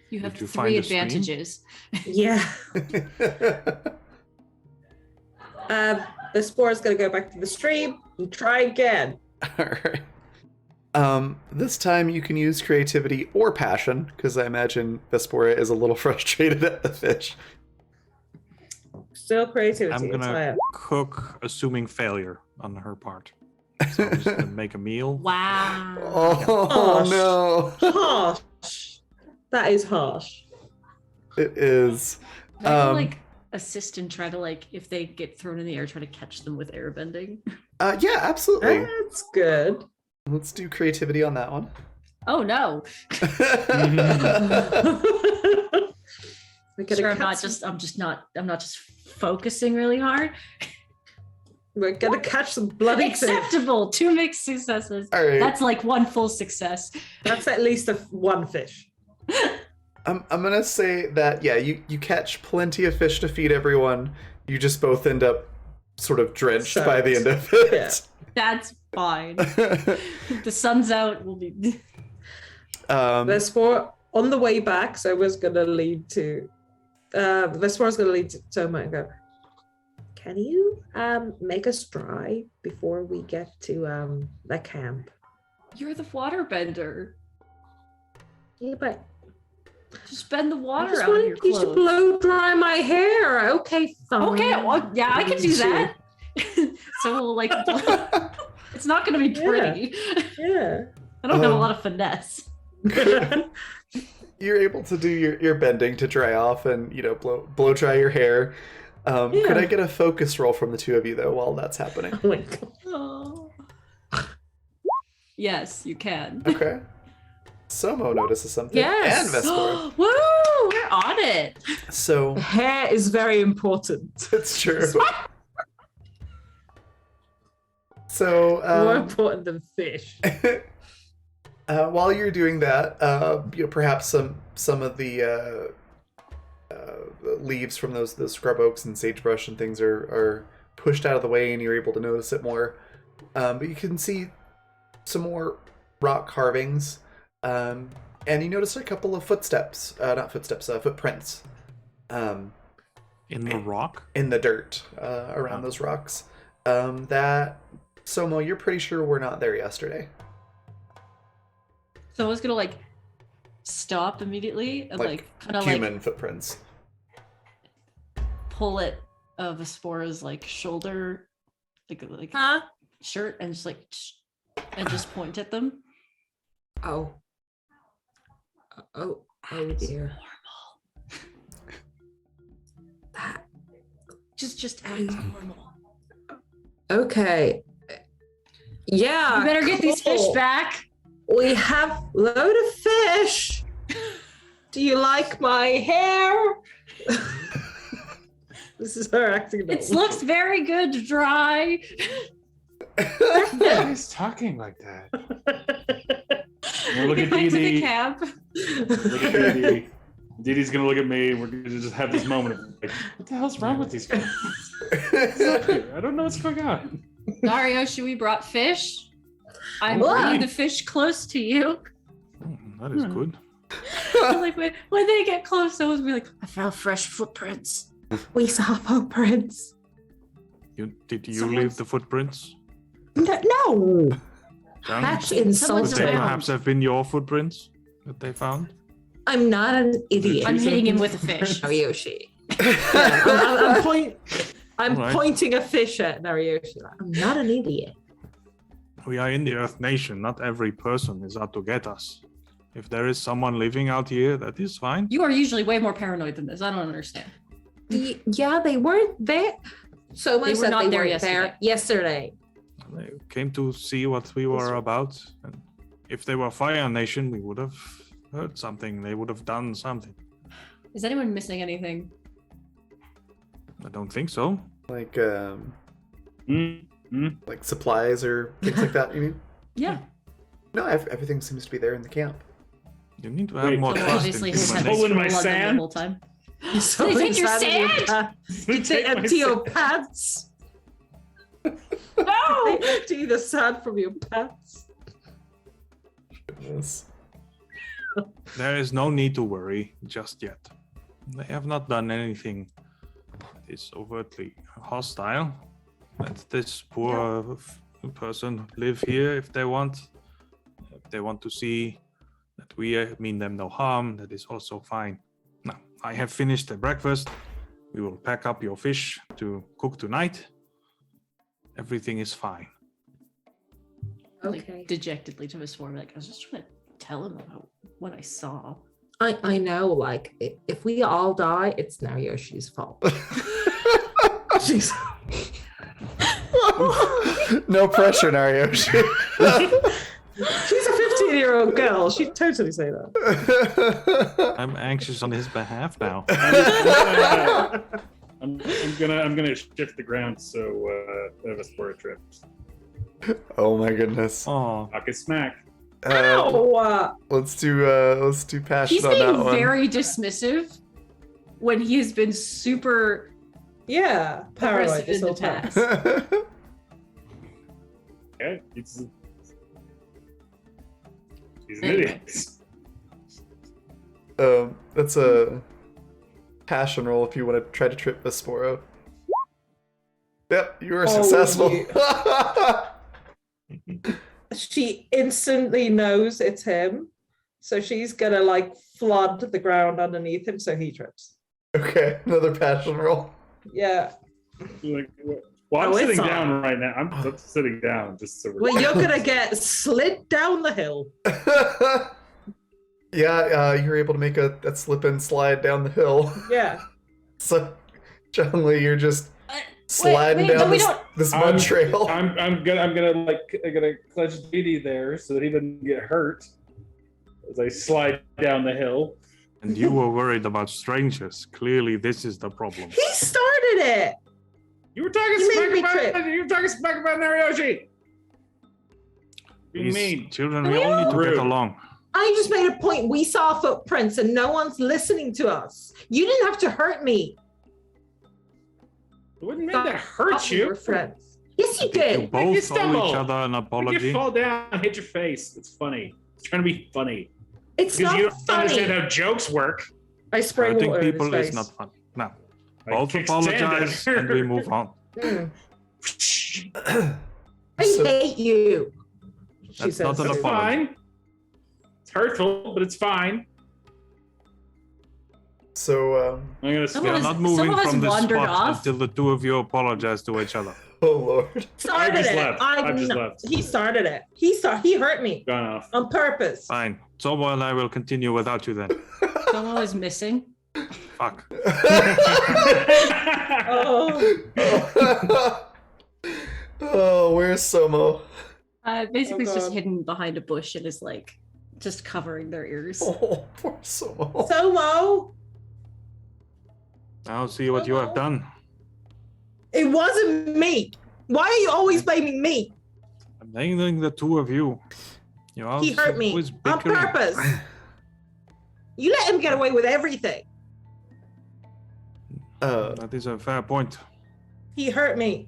You have Did you find three a stream? advantages. Yeah. The spore is going to go back to the stream and try again. All right. This time you can use creativity or passion, because I imagine Vespora is a little frustrated at the fish. Still creativity. I'm it's gonna higher. cook, assuming failure on her part. So I'm just gonna make a meal. Wow. Oh no! Harsh. That is harsh. It is. Can I like assist and try to like if they get thrown in the air, try to catch them with airbending? Yeah, absolutely. That's good. Let's do creativity on that one. Oh no! We're gonna Sure, I'm catch not just focusing really hard. We're gonna catch some bloody fish. Acceptable. 2 mixed successes. All right. That's like 1 full success. That's at least one fish. I'm gonna say that you catch plenty of fish to feed everyone. You just both end up sort of drenched by the end of it. Yeah. That's fine. The sun's out. We'll be. Vespor on the way back, so was gonna lead to Vespor's gonna lead to Toma and go, can you make us dry before we get to the camp? You're the waterbender. Yeah, but Just bend the I water just out of your wanted you to clothes. blow dry my hair. Okay, fine. Okay, well, yeah, I can do that. So we'll like, it's not going to be pretty. Yeah. I don't have a lot of finesse. You're able to do your bending to dry off and blow dry your hair. Could I get a focus roll from the two of you though while that's happening? Oh my God. Oh. Yes, you can. Okay. Somo notices something. Yes. And Vespor. Woo! We're on it. So Hair is very important. it's true. So More important than fish. while you're doing that, perhaps some of the leaves from those scrub oaks and sagebrush and things are pushed out of the way, and you're able to notice it more. But you can see some more rock carvings, and you notice a couple of footprints. In the rock? In the dirt around those rocks. That Somo, you're pretty sure we're not there yesterday. So I was gonna like stop immediately and like kind of human like footprints. pull it of Vespora's like shoulder, like Huh? shirt, and just point at them. Oh. Oh dear. That. Just act normal. Okay. Yeah. You better get these fish cool. back. We have load of fish. Do you like my hair? This is her acting. It looks very good to dry. Why is talking like that? We'll look at Back to the Dee. camp. Look at Dee. Deedee's gonna look at me. We're gonna just have this moment of like, what the hell's wrong with these guys? Exactly. I don't know what's going on. Dario, we brought fish. I'm What? bringing the fish close to you. That is good. Like when they get close, someone's be like, "I found fresh footprints." We saw footprints. Did you Someone's- leave the footprints? No. John? That's Could Someone's they insulting. around. perhaps have been your footprints that they found? I'm not an idiot. I'm hitting him with a fish. Narioshi. Yeah, I'm Alright. pointing a fish at Narioshi. Like, I'm not an idiot. We are in the Earth Nation. Not every person is out to get us. If there is someone living out here, that is fine. You are usually way more paranoid than this. I don't understand. Yeah, they weren't there. So They much were that not they there weren't there yesterday. They came to see what we were about. And if they were Fire Nation, we would have heard something. They would have done something. Is anyone missing anything? I don't think so. Like Mm. like supplies or things like that. You mean? Yeah. No, everything seems to be there in the camp. You need to have Wait. more So trust obviously in his human head Hole was nature. in my full of them the sand? whole time. So They take your inside of sand? Did they empty your pants? No! They empty the sand from your pants. Goodness. There is no need to worry just yet. They have not done anything that is overtly hostile. Let this poor person live here if they want. If they want to see that we mean them no harm, that is also fine. Now, I have finished the breakfast. We will pack up your fish to cook tonight. Everything is fine. Like, Okay. dejectedly to his form, like I was just trying to tell him about what I saw. I know, like, if we all die, it's Nariyoshi's fault. She's No pressure, Narioshi. she's a 15-year-old girl. She'd totally say that. I'm anxious on his behalf now. I'm gonna shift the ground so I have a sport trip. Oh my goodness. Oh, Pocket smack. Ow! Let's do passion He's on that being one. very dismissive when he has been super Yeah, paranoid aggressive this in the whole time. past. Yeah, he's an Anyway. idiot. That's a passion roll if you want to try to trip Vesporo. Yep, you were Oh, successful. She instantly knows it's him, so she's gonna like flood the ground underneath him so he trips. Okay, another passion roll. Yeah. Like, well, I'm Oh, it's sitting on. down right now. I'm sitting down just so we're Well, you're gonna get slid down the hill. Yeah, you're able to make that slip and slide down the hill. Yeah. So, Chun-Li, you're just Wait, sliding no, down we this, don't. this mud trail. I'm gonna clutch DD there so that he doesn't get hurt as I slide down the hill. and you were worried about strangers. Clearly, this is the problem. He started it. You were talking You made smack me about trip. you were talking smack about Narioshi. You These mean? children, we all need to Rude. get along. I just made a point. We saw footprints and no one's listening to us. You didn't have to hurt me. It wouldn't mean to hurt We you. were friends. Yes, you I think you did. You both owe stumble. each other an When apology. you fall down, hit your face. It's funny. It's trying to be funny. It's Because not you don't understand funny. how jokes work. I sprayed Hurting water in his people face. is not fun. No, I both kick sand apologize at and we her. move on. Mm. I So- hate you. She That's says. not an It's apology. fine. It's hurtful, but it's fine. So, I'm gonna We Someone are has- not moving someone has from this wandered spot off. until the two of you apologize to each other. oh lord. Started just it. left. I just left. He started it. He hurt me gone off. on purpose. Fine. Sobo and I will continue without you then. Someone is missing. Fuck. Oh, Oh, where's Somo? Basically, it's just God. hidden behind a bush and is like just covering their ears. Oh, poor Somo. Somo. I'll see what you have done. It wasn't me. Why are you always blaming me? I'm blaming the two of you. You He hurt me always on bickering. purpose. You let him get away with everything. That is a fair point. He hurt me.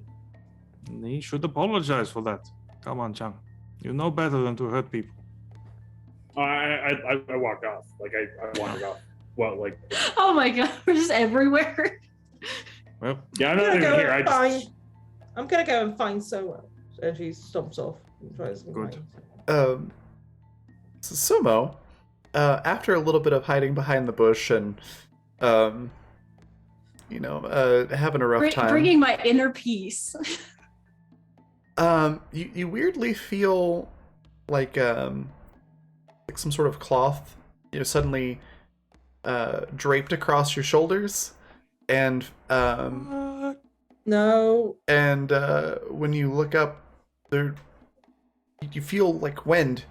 He should apologize for that. Come on, Chang. You know better than to hurt people. I walk off. Like I wandered off. Well, like Oh my god, we're just everywhere. Well, yeah, I'm I'm not gonna even go here. I and just find. I'm gonna go and find Solo. And she stomps off and tries to Good. find- So Sumo, after a little bit of hiding behind the bush and, having a rough time, Bringing my inner peace. you weirdly feel like some sort of cloth, suddenly draped across your shoulders, and No. when you look up, there you feel like wind,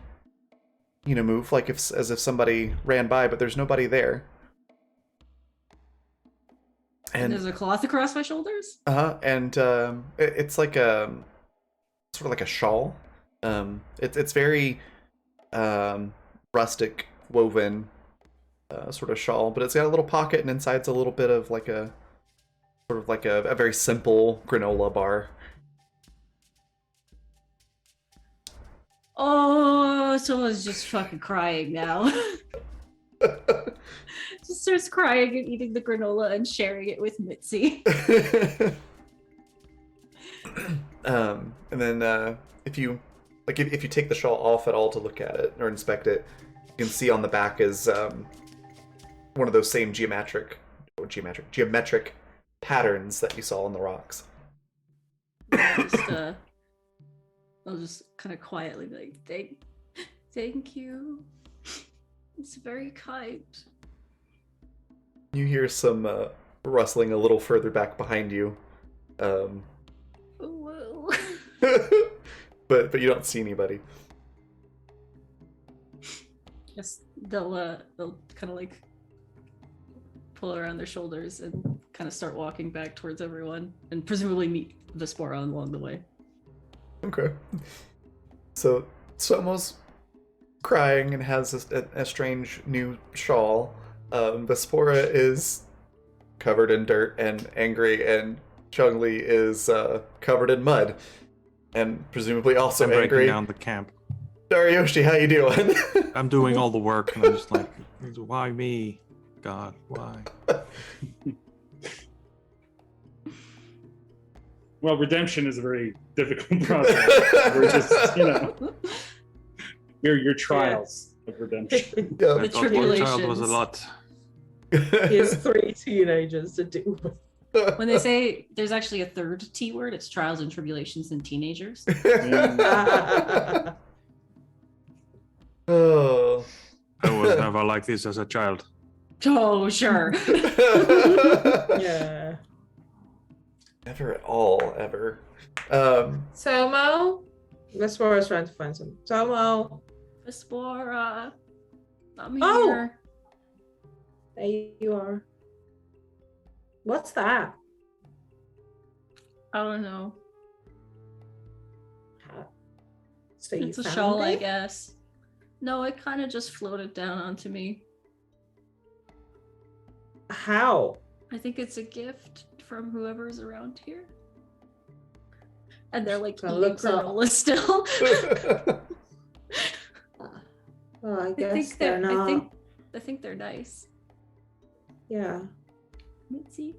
move like as if somebody ran by, but there's nobody there. And there's a cloth across my shoulders. It's like a sort of like a shawl. It's very rustic woven sort of shawl, but it's got a little pocket, and inside's a little bit of like a sort of like a very simple granola bar. Oh, someone's just fucking crying now. Just starts crying and eating the granola and sharing it with Mitzi. And then if you take the shawl off at all to look at it or inspect it, you can see on the back is one of those same geometric patterns that you saw on the rocks. I'll just kind of quietly be like, thank you. It's very kind. You hear some rustling a little further back behind you, Whoa. but you don't see anybody. Yes, they'll kind of like pull around their shoulders and kind of start walking back towards everyone, and presumably meet Vespora along the way. Okay. So Somo's crying and has a strange new shawl. Vespora is covered in dirt and angry, and Chungli is covered in mud and presumably also I'm breaking angry. down the camp. Darioshi, how you doing? I'm doing all the work, and I'm just like, why me? God, why? well, redemption is a very difficult process. We're just your trials of redemption. Yeah. I thought one child was a tribulations. lot. He has 3 teenagers to deal with. When they say there's actually a third T word, it's trials and tribulations in teenagers. Oh. I was never like this as a child. Oh, sure. Yeah. Never at all, ever. Tomo? Vespora's trying to find some. Tomo. Vespora, I'm Oh! here. There you are. What's that? I don't know. So you It's a found shawl, I it? guess. No, it kind of just floated down onto me. How? I think it's a gift from whoever's around here. And they're like So eating looks up. granola still. Well, I I guess think they're not. I think they're nice. Yeah. Mitzi.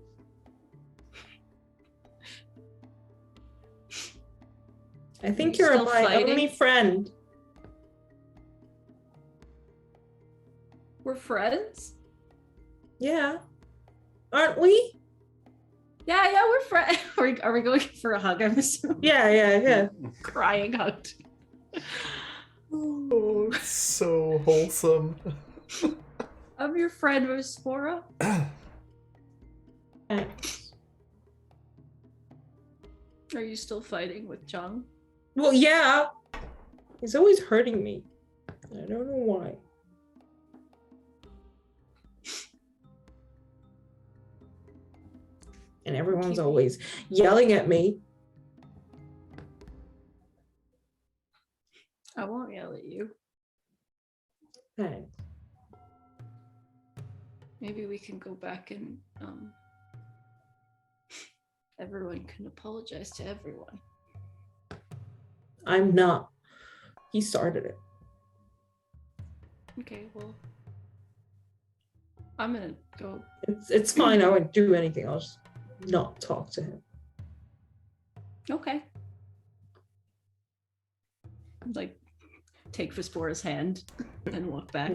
I think you you're still my fighting? only friend. We're friends? Yeah. Aren't we? Yeah, we're friends. Are we going for a hug? I'm assuming. Yeah. Crying hug. Oh, it's so wholesome. I'm your friend, Vespora. Thanks. Are you still fighting with Chung? Well, yeah. He's always hurting me. I don't know why. And everyone's always yelling at me. I won't yell at you. Thanks. Maybe we can go back and everyone can apologize to everyone. I'm not. He started it. Okay, well, I'm gonna go. It's fine. I won't do anything. I'll just not talk to him. Okay. Like, take Vespora's hand and walk back.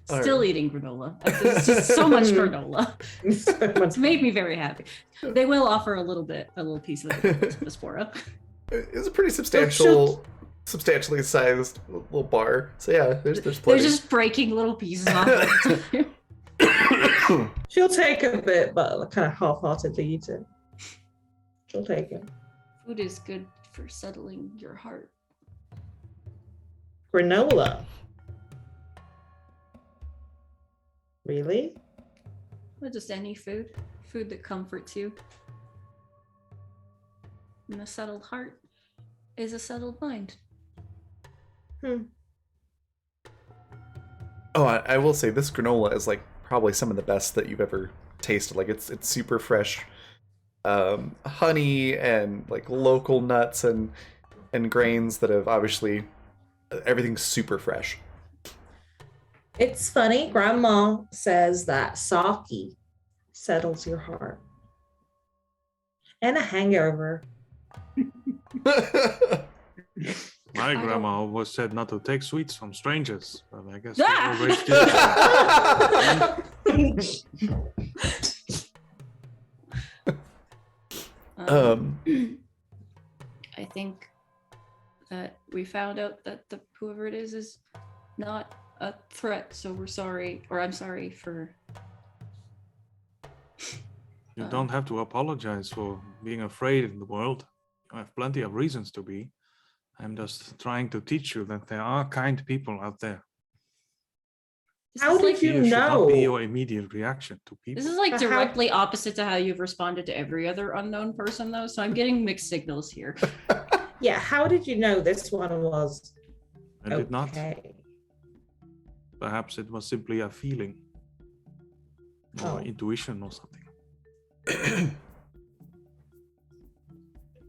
Still Alright. eating granola. There's just so much granola. So much- It's made me very happy. They will offer a little piece of it to Vespora. It's a pretty substantially sized little bar. So yeah, there's They're plenty. just breaking little pieces off of it. She'll take a bit, but kind of half-heartedly eat it. She'll take it. Food is good for settling your heart. Granola. Really? Or just any food. Food that comforts you. And a settled heart is a settled mind. Oh, I will say this granola is like probably some of the best that you've ever tasted. Like it's super fresh, honey and like local nuts and grains that have obviously everything's super fresh. It's funny. Grandma says that sake settles your heart. And a hangover. My I don't- grandma always said not to take sweets from strangers, but I guess Ah! we were raised different. I think that we found out that whoever it is not a threat, so we're sorry, or I'm sorry for. You don't have to apologize for being afraid in the world. You have plenty of reasons to be. I'm just trying to teach you that there are kind people out there. This How is did like, you Fear should not know? be your immediate reaction to people. This is like But how- directly opposite to how you've responded to every other unknown person, though. So I'm getting mixed signals here. Yeah, how did you know this one was I did not. okay? Perhaps it was simply a feeling or Oh. intuition or something.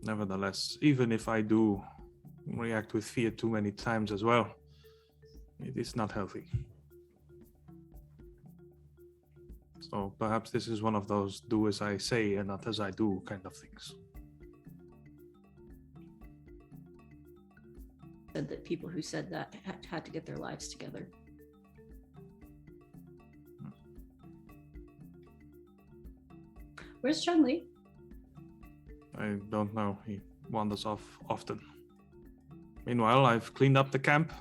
Nevertheless, even if I do react with fear too many times as well, it is not healthy. So perhaps this is one of those do as I say and not as I do kind of things. Said that people who said that had to get their lives together. Where's Chun-Li? I don't know. He wanders off often. Meanwhile, I've cleaned up the camp.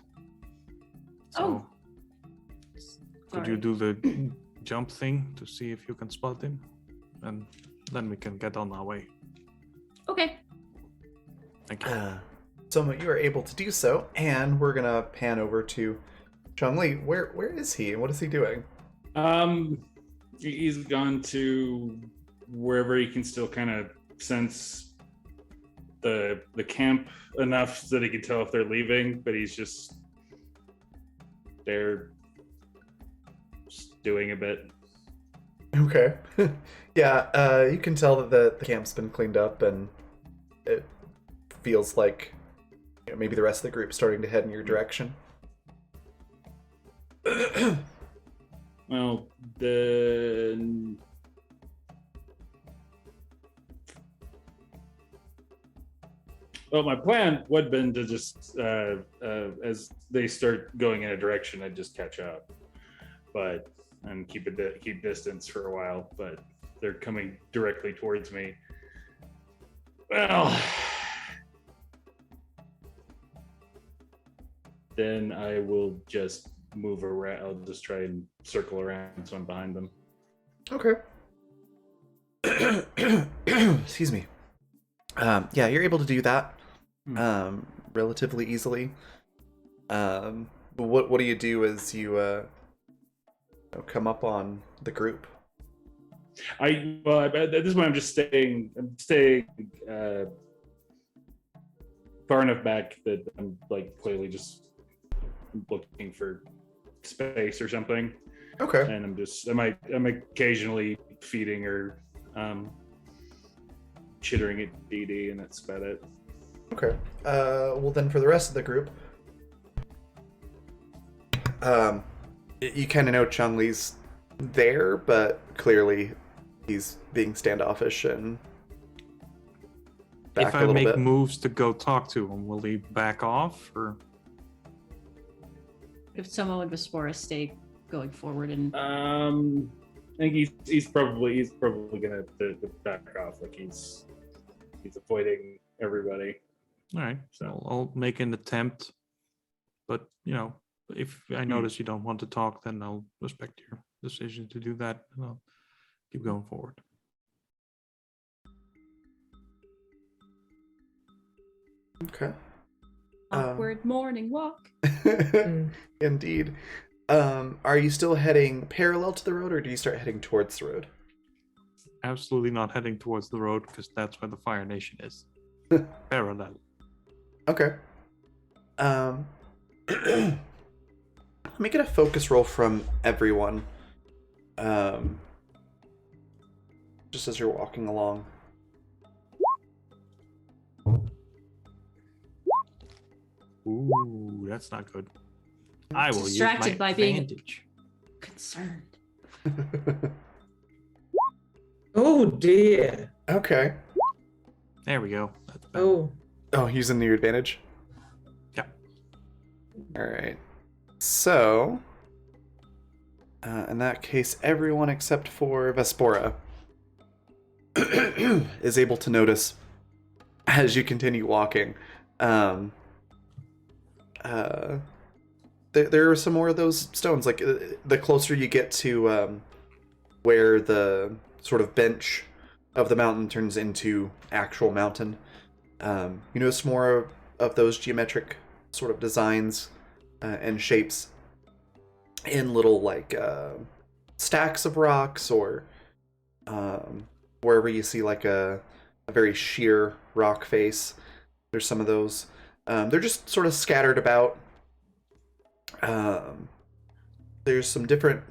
So Oh. could you do the jump thing to see if you can spot him? And then we can get on our way. Okay. Thank you. So you are able to do so, and we're gonna pan over to Chun-Li. Where is he, and what is he doing? He's gone to wherever he can still kind of sense the camp enough that he can tell if they're leaving, but they're doing a bit. Okay. Yeah, you can tell that the camp's been cleaned up, and it feels like maybe the rest of the group's starting to head in your direction. Well, then my plan would have been to just as they start going in a direction, I'd just catch up, and keep distance for a while. But they're coming directly towards me. Well, then I will just move around. I'll just try and circle around so I'm behind them. Okay. Excuse me. Yeah, you're able to do that relatively easily. But what do you do as you come up on the group? At this point I'm staying far enough back that I'm like clearly just looking for space or something. Okay. And I'm occasionally feeding or chittering at DD, and that's about it. Okay. Well, then for the rest of the group, you kind of know Chung Li's there, but clearly he's being standoffish and back If a I little make bit. moves to go talk to him, will he back off or? If Tomo and Vespora stay going forward and I think he's probably gonna to back off. Like he's avoiding everybody. All right, so I'll make an attempt, but if I notice you don't want to talk, then I'll respect your decision to do that, and I'll keep going forward. Okay. awkward morning walk. Indeed. Are you still heading parallel to the road, or do you start heading towards the road? Absolutely not heading towards the road because that's where the Fire Nation is. Parallel. Okay. Let me get a focus roll from everyone. Just as you're walking along. Ooh, that's not good. I will Distracted use my by being- advantage. Concerned. Oh dear. Okay. There we go. That's better. Oh. Oh, using your advantage? Yeah. Alright. So, in that case, everyone except for Vespora is able to notice as you continue walking. There are some more of those stones. Like, the closer you get to where the sort of bench of the mountain turns into actual mountain, you notice more of those geometric sort of designs and shapes in little like stacks of rocks, or wherever you see like a very sheer rock face. There's some of those. They're just sort of scattered about. There's some different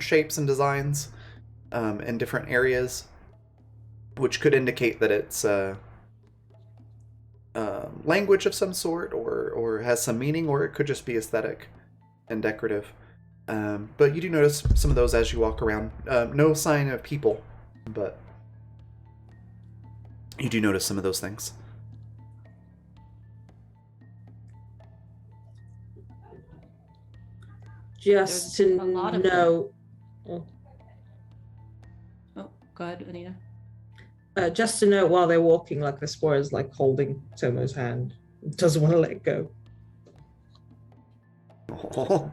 shapes and designs in different areas, which could indicate that it's language of some sort, or has some meaning, or it could just be aesthetic and decorative. But you do notice some of those as you walk around. No sign of people, but you do notice some of those things. Just There's to a lot of know. Oh. Oh, go ahead, Anita. Just to know while they're walking, like Vespora is like holding Tomo's hand, doesn't want to let go. Oh.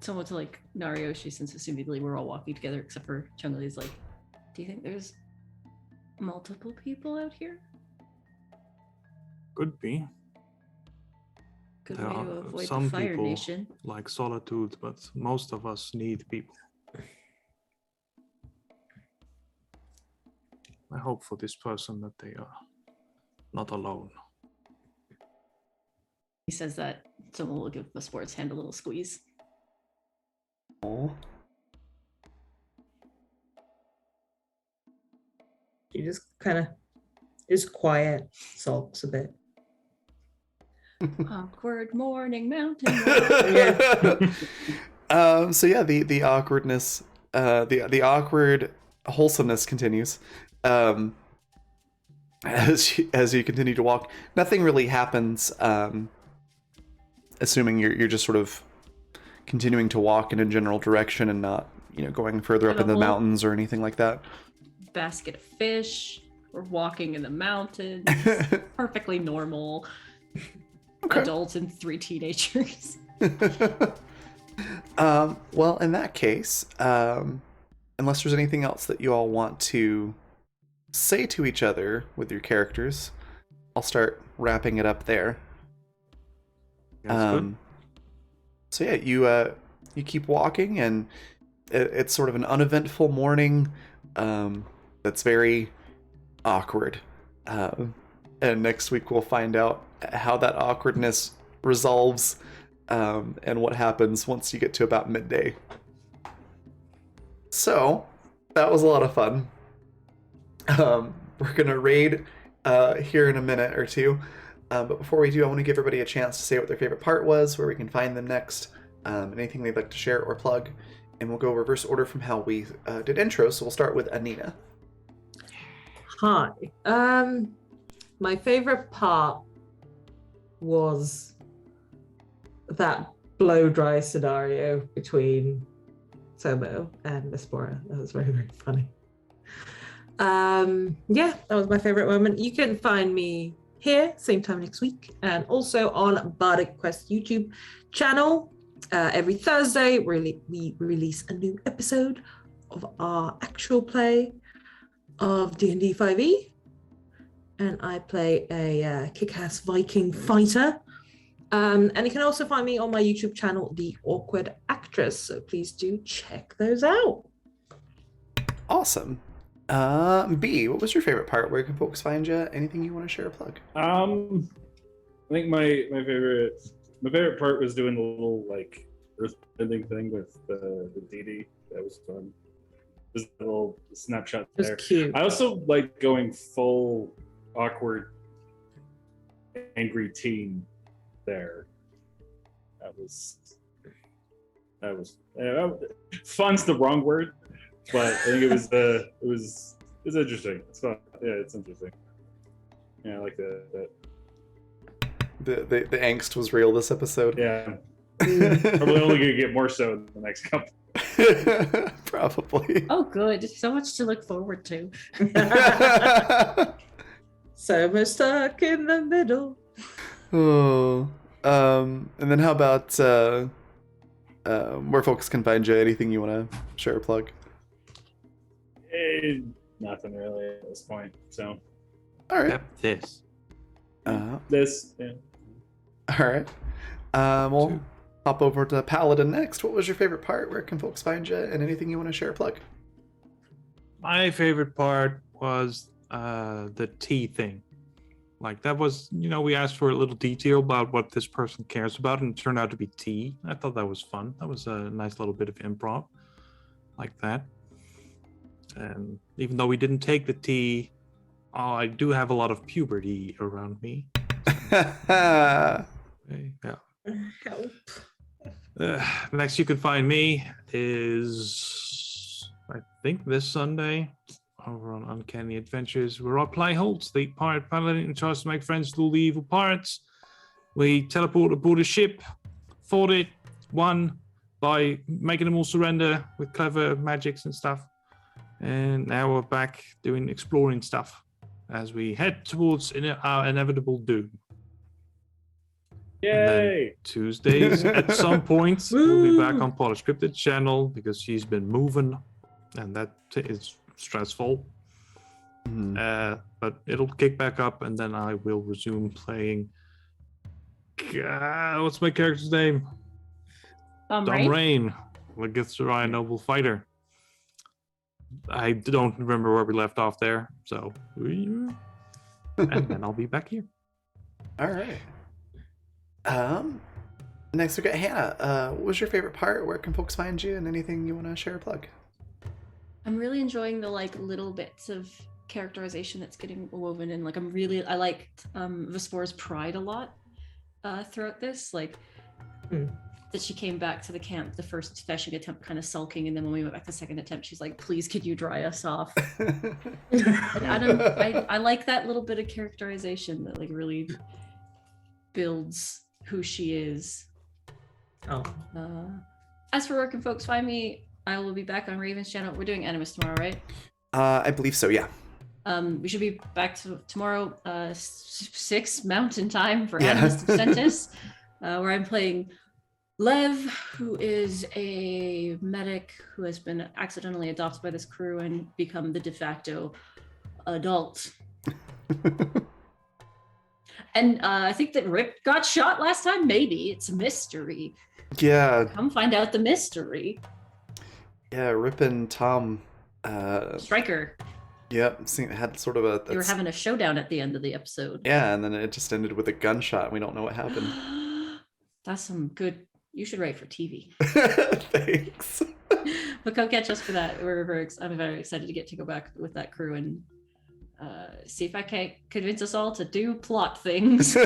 Tomo to like Narioshi, since assumedly we're all walking together except for Chun-Li's like, do you think there's multiple people out here? Could be. Good There way to are avoid some the Fire people- Nation. Like solitude, but most of us need people. I hope for this person that they are not alone. He says that Tomo will give Vespora's hand a little squeeze. Oh. She just kind of is quiet, sulks a bit. Awkward morning mountain walk. So yeah, the awkwardness, the awkward wholesomeness continues. As you continue to walk, nothing really happens. Assuming you're just sort of continuing to walk in a general direction and not going further up in the Incredible. mountains or anything like that. Basket of fish. We're walking in the mountains. Perfectly normal. Okay. Adults and 3 teenagers. Well, in that case, unless there's anything else that you all want to say to each other with your characters, I'll start wrapping it up there. That's good. So yeah, you keep walking, and it's sort of an uneventful morning that's very awkward. And next week we'll find out how that awkwardness resolves, and what happens once you get to about midday. So that was a lot of fun. We're gonna raid here in a minute or two. But before we do, I want to give everybody a chance to say what their favorite part was, where we can find them next, anything they'd like to share or plug. And we'll go reverse order from how we did intros. So we'll start with Anina. Hi. My favorite part was that blow dry scenario between Tomo and Mispora. That was very, very funny. Yeah, that was my favorite moment. You can find me here, same time next week, and also on Bardic Quest YouTube channel. Every Thursday, we release a new episode of our actual play of D&D 5e. And I play a kick-ass Viking fighter. And you can also find me on my YouTube channel, The Awkward Actress. So please do check those out. Awesome. B, what was your favorite part? Where can folks find you? Anything you want to share or plug? I think my favorite part was doing the little like earthbending thing with the DD. That was fun. Just a little snapshot It was there. cute. I also like going full awkward, angry teen there. That was fun's the wrong word, but I think it was interesting. It's fun. Yeah, it's interesting. Yeah, I like that. The angst was real this episode. Yeah, probably only gonna get more so in the next couple. Probably. Oh, good. So much to look forward to. So we're stuck in the middle. Oh. And then how about where folks can find you? Anything you want to share or plug? Nothing really at this point. So All right. Yep, this. this, yeah. All right. We'll hop over to Paladin next. What was your favorite part? Where can folks find you? And anything you want to share or plug? My favorite part was the tea thing. Like that was, we asked for a little detail about what this person cares about, and it turned out to be tea. I thought that was fun. That was a nice little bit of improv, like that. And even though we didn't take the tea, I do have a lot of puberty around me. Yeah. Help. Next you can find me is, I think, this Sunday over on Uncanny Adventures, where I play Holtz, the pirate paladin who tries to make friends with all the evil pirates. We teleport aboard a ship, fought it, won by making them all surrender with clever magics and stuff. And now we're back doing exploring stuff as we head towards our inevitable doom. Yay! Tuesdays at some point we'll be back on Polished Cryptid channel because she's been moving and that is stressful. But it'll kick back up and then I will resume playing. What's my character's name? Rain? Rain, the Githzerai noble fighter. I don't remember where we left off there, so and then I'll be back here. All right. Next we got Hannah. What was your favorite part? Where can folks find you? And anything you want to share or plug? I'm really enjoying the little bits of characterization that's getting woven in. I liked Vespora's pride a lot throughout this. That she came back to the camp the first fishing attempt kind of sulking, and then when we went back the second attempt she's like, please could you dry us off. And I like that little bit of characterization that really builds who she is. As for where can folks find me, I will be back on Raven's channel. We're doing Animus tomorrow, right? I believe so, yeah. We should be back tomorrow 6 Mountain Time for Yeah. Animus Descentus, where I'm playing Lev, who is a medic who has been accidentally adopted by this crew and become the de facto adult. And I think that Rip got shot last time. Maybe it's a mystery. Yeah, Come find out the mystery. yeah. Rip and Tom. Striker. Yep, had sort of a. They were having a showdown at the end of the episode. Yeah, and then it just ended with a gunshot. And we don't know what happened. That's some good. You should write for TV. Thanks. But come catch us for that. I'm very excited to get to go back with that crew and see if I can't convince us all to do plot things.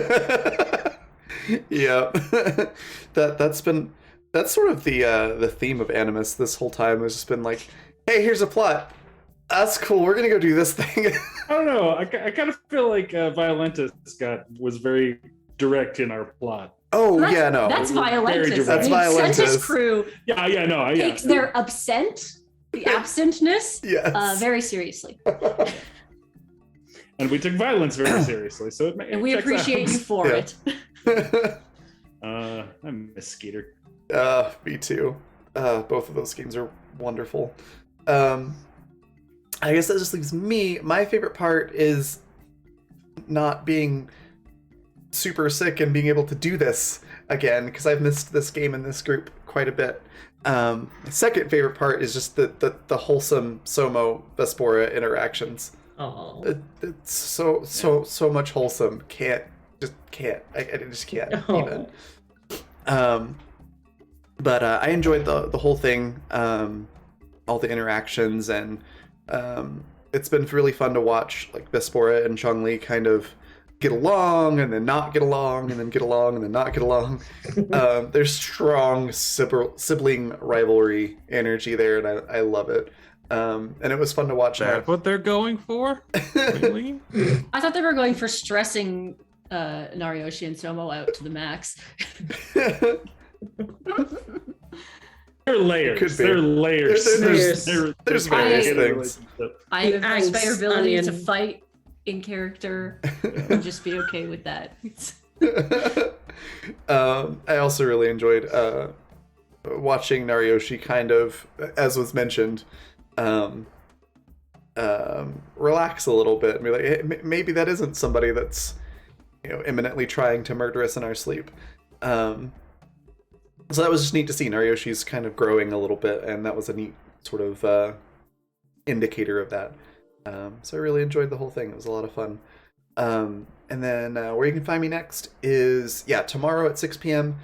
Yeah, that's sort of the theme of Animus this whole time. Has just been like, hey, here's a plot. That's cool. We're gonna go do this thing. I don't know. I kind of feel like Violentus was very direct in our plot. Oh That's- yeah, no. That's Very Violentus. direct. That's The Violentus. Absentus crew Yeah, no, yeah. takes their the absentness, Yes. very seriously. And we took violence very seriously, so And we appreciate you for Yeah. it. I miss Skeeter. Me too. Both of those games are wonderful. I guess that just leaves me. My favorite part is not being super sick and being able to do this again, because I've missed this game and this group quite a bit. My second favorite part is just the wholesome Somo Vespora interactions. Oh. It's so much wholesome. I just can't even. But I enjoyed the whole thing, all the interactions, and it's been really fun to watch like Vespora and Chong-Li kind of get along and then not get along and then get along and then not get along. There's strong sibling rivalry energy there, and I love it. And it was fun to watch. That's what they're going for? Really? I thought they were going for stressing Narioshi and Somo out to the max. They're layers. Could be. They're layers. There's various things. I have Angst my ability to onion. fight in character and just be okay with that. I also really enjoyed watching Narioshi kind of, as was mentioned, relax a little bit and be like, hey, maybe that isn't somebody that's, imminently trying to murder us in our sleep. So that was just neat to see. Narioshi's kind of growing a little bit, and that was a neat sort of indicator of that. So I really enjoyed the whole thing. It was a lot of fun. And then where you can find me next is, tomorrow at 6 p.m.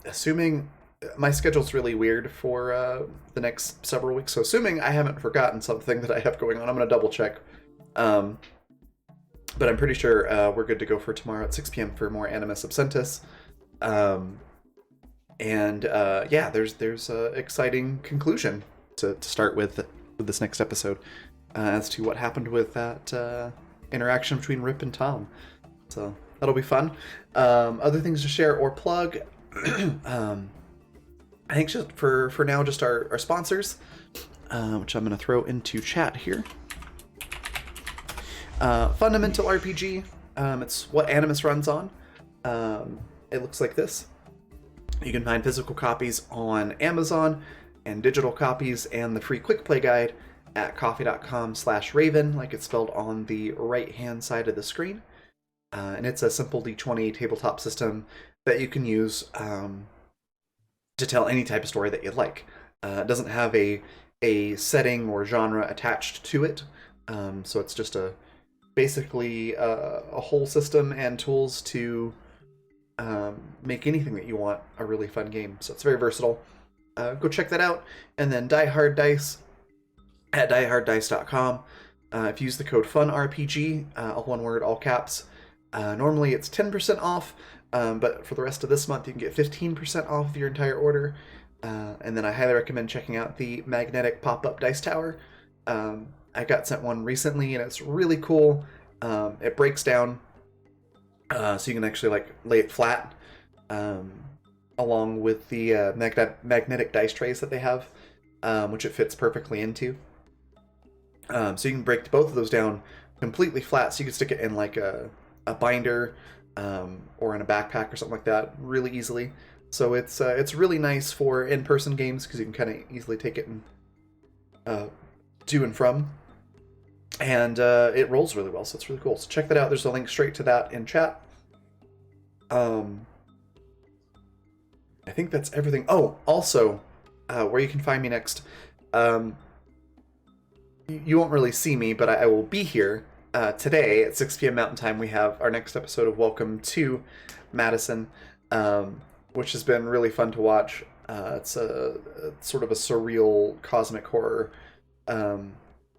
Assuming my schedule's really weird for the next several weeks, so assuming I haven't forgotten something that I have going on, I'm going to double check. But I'm pretty sure we're good to go for tomorrow at 6 p.m. for more Animus Absentus. There's a exciting conclusion to start with this next episode as to what happened with that interaction between Rip and Tom. So that'll be fun. Other things to share or plug. I think just for now, just our sponsors, which I'm going to throw into chat here. Fundamental RPG. It's what Animus runs on. It looks like this. You can find physical copies on Amazon and digital copies and the free quick play guide at coffee.com/raven, like it's spelled on the right-hand side of the screen. And it's a simple D20 tabletop system that you can use to tell any type of story that you'd like. It doesn't have a setting or genre attached to it, so it's just basically a whole system and tools to make anything that you want a really fun game. So it's very versatile. Go check that out. And then Die Hard Dice at dieharddice.com. If you use the code FUNRPG, all one word, all caps, normally it's 10% off, but for the rest of this month you can get 15% off of your entire order. And then I highly recommend checking out the magnetic pop-up dice tower. I got sent one recently and it's really cool. It breaks down so you can actually lay it flat, along with the magnetic dice trays that they have, which it fits perfectly into. So you can break both of those down completely flat, so you can stick it in like a binder or in a backpack or something like that really easily. So it's really nice for in-person games because you can kind of easily take it and to and from. And it rolls really well, so it's really cool. So check that out. There's a link straight to that in chat. I think that's everything. Oh, also, where you can find me next. You won't really see me, but I will be here today at 6 p.m. Mountain Time. We have our next episode of Welcome to Madison, which has been really fun to watch. It's sort of a surreal cosmic horror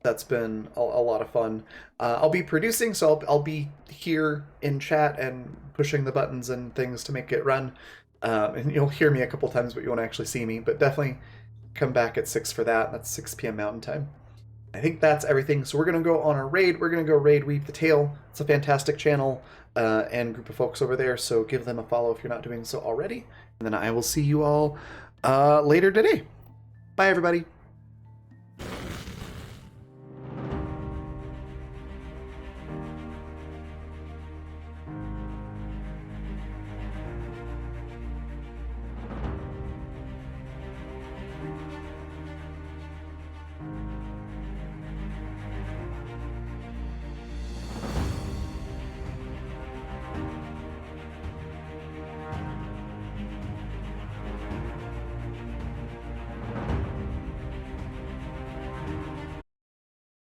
That's been a lot of fun. I'll be producing, so I'll be here in chat and pushing the buttons and things to make it run. And you'll hear me a couple times, but you won't actually see me. But definitely come back at 6 for that. That's 6 p.m. Mountain Time. I think that's everything. So we're going to go on our raid. We're going to go raid Weave the Tail. It's a fantastic channel and group of folks over there. So give them a follow if you're not doing so already. And then I will see you all later today. Bye, everybody.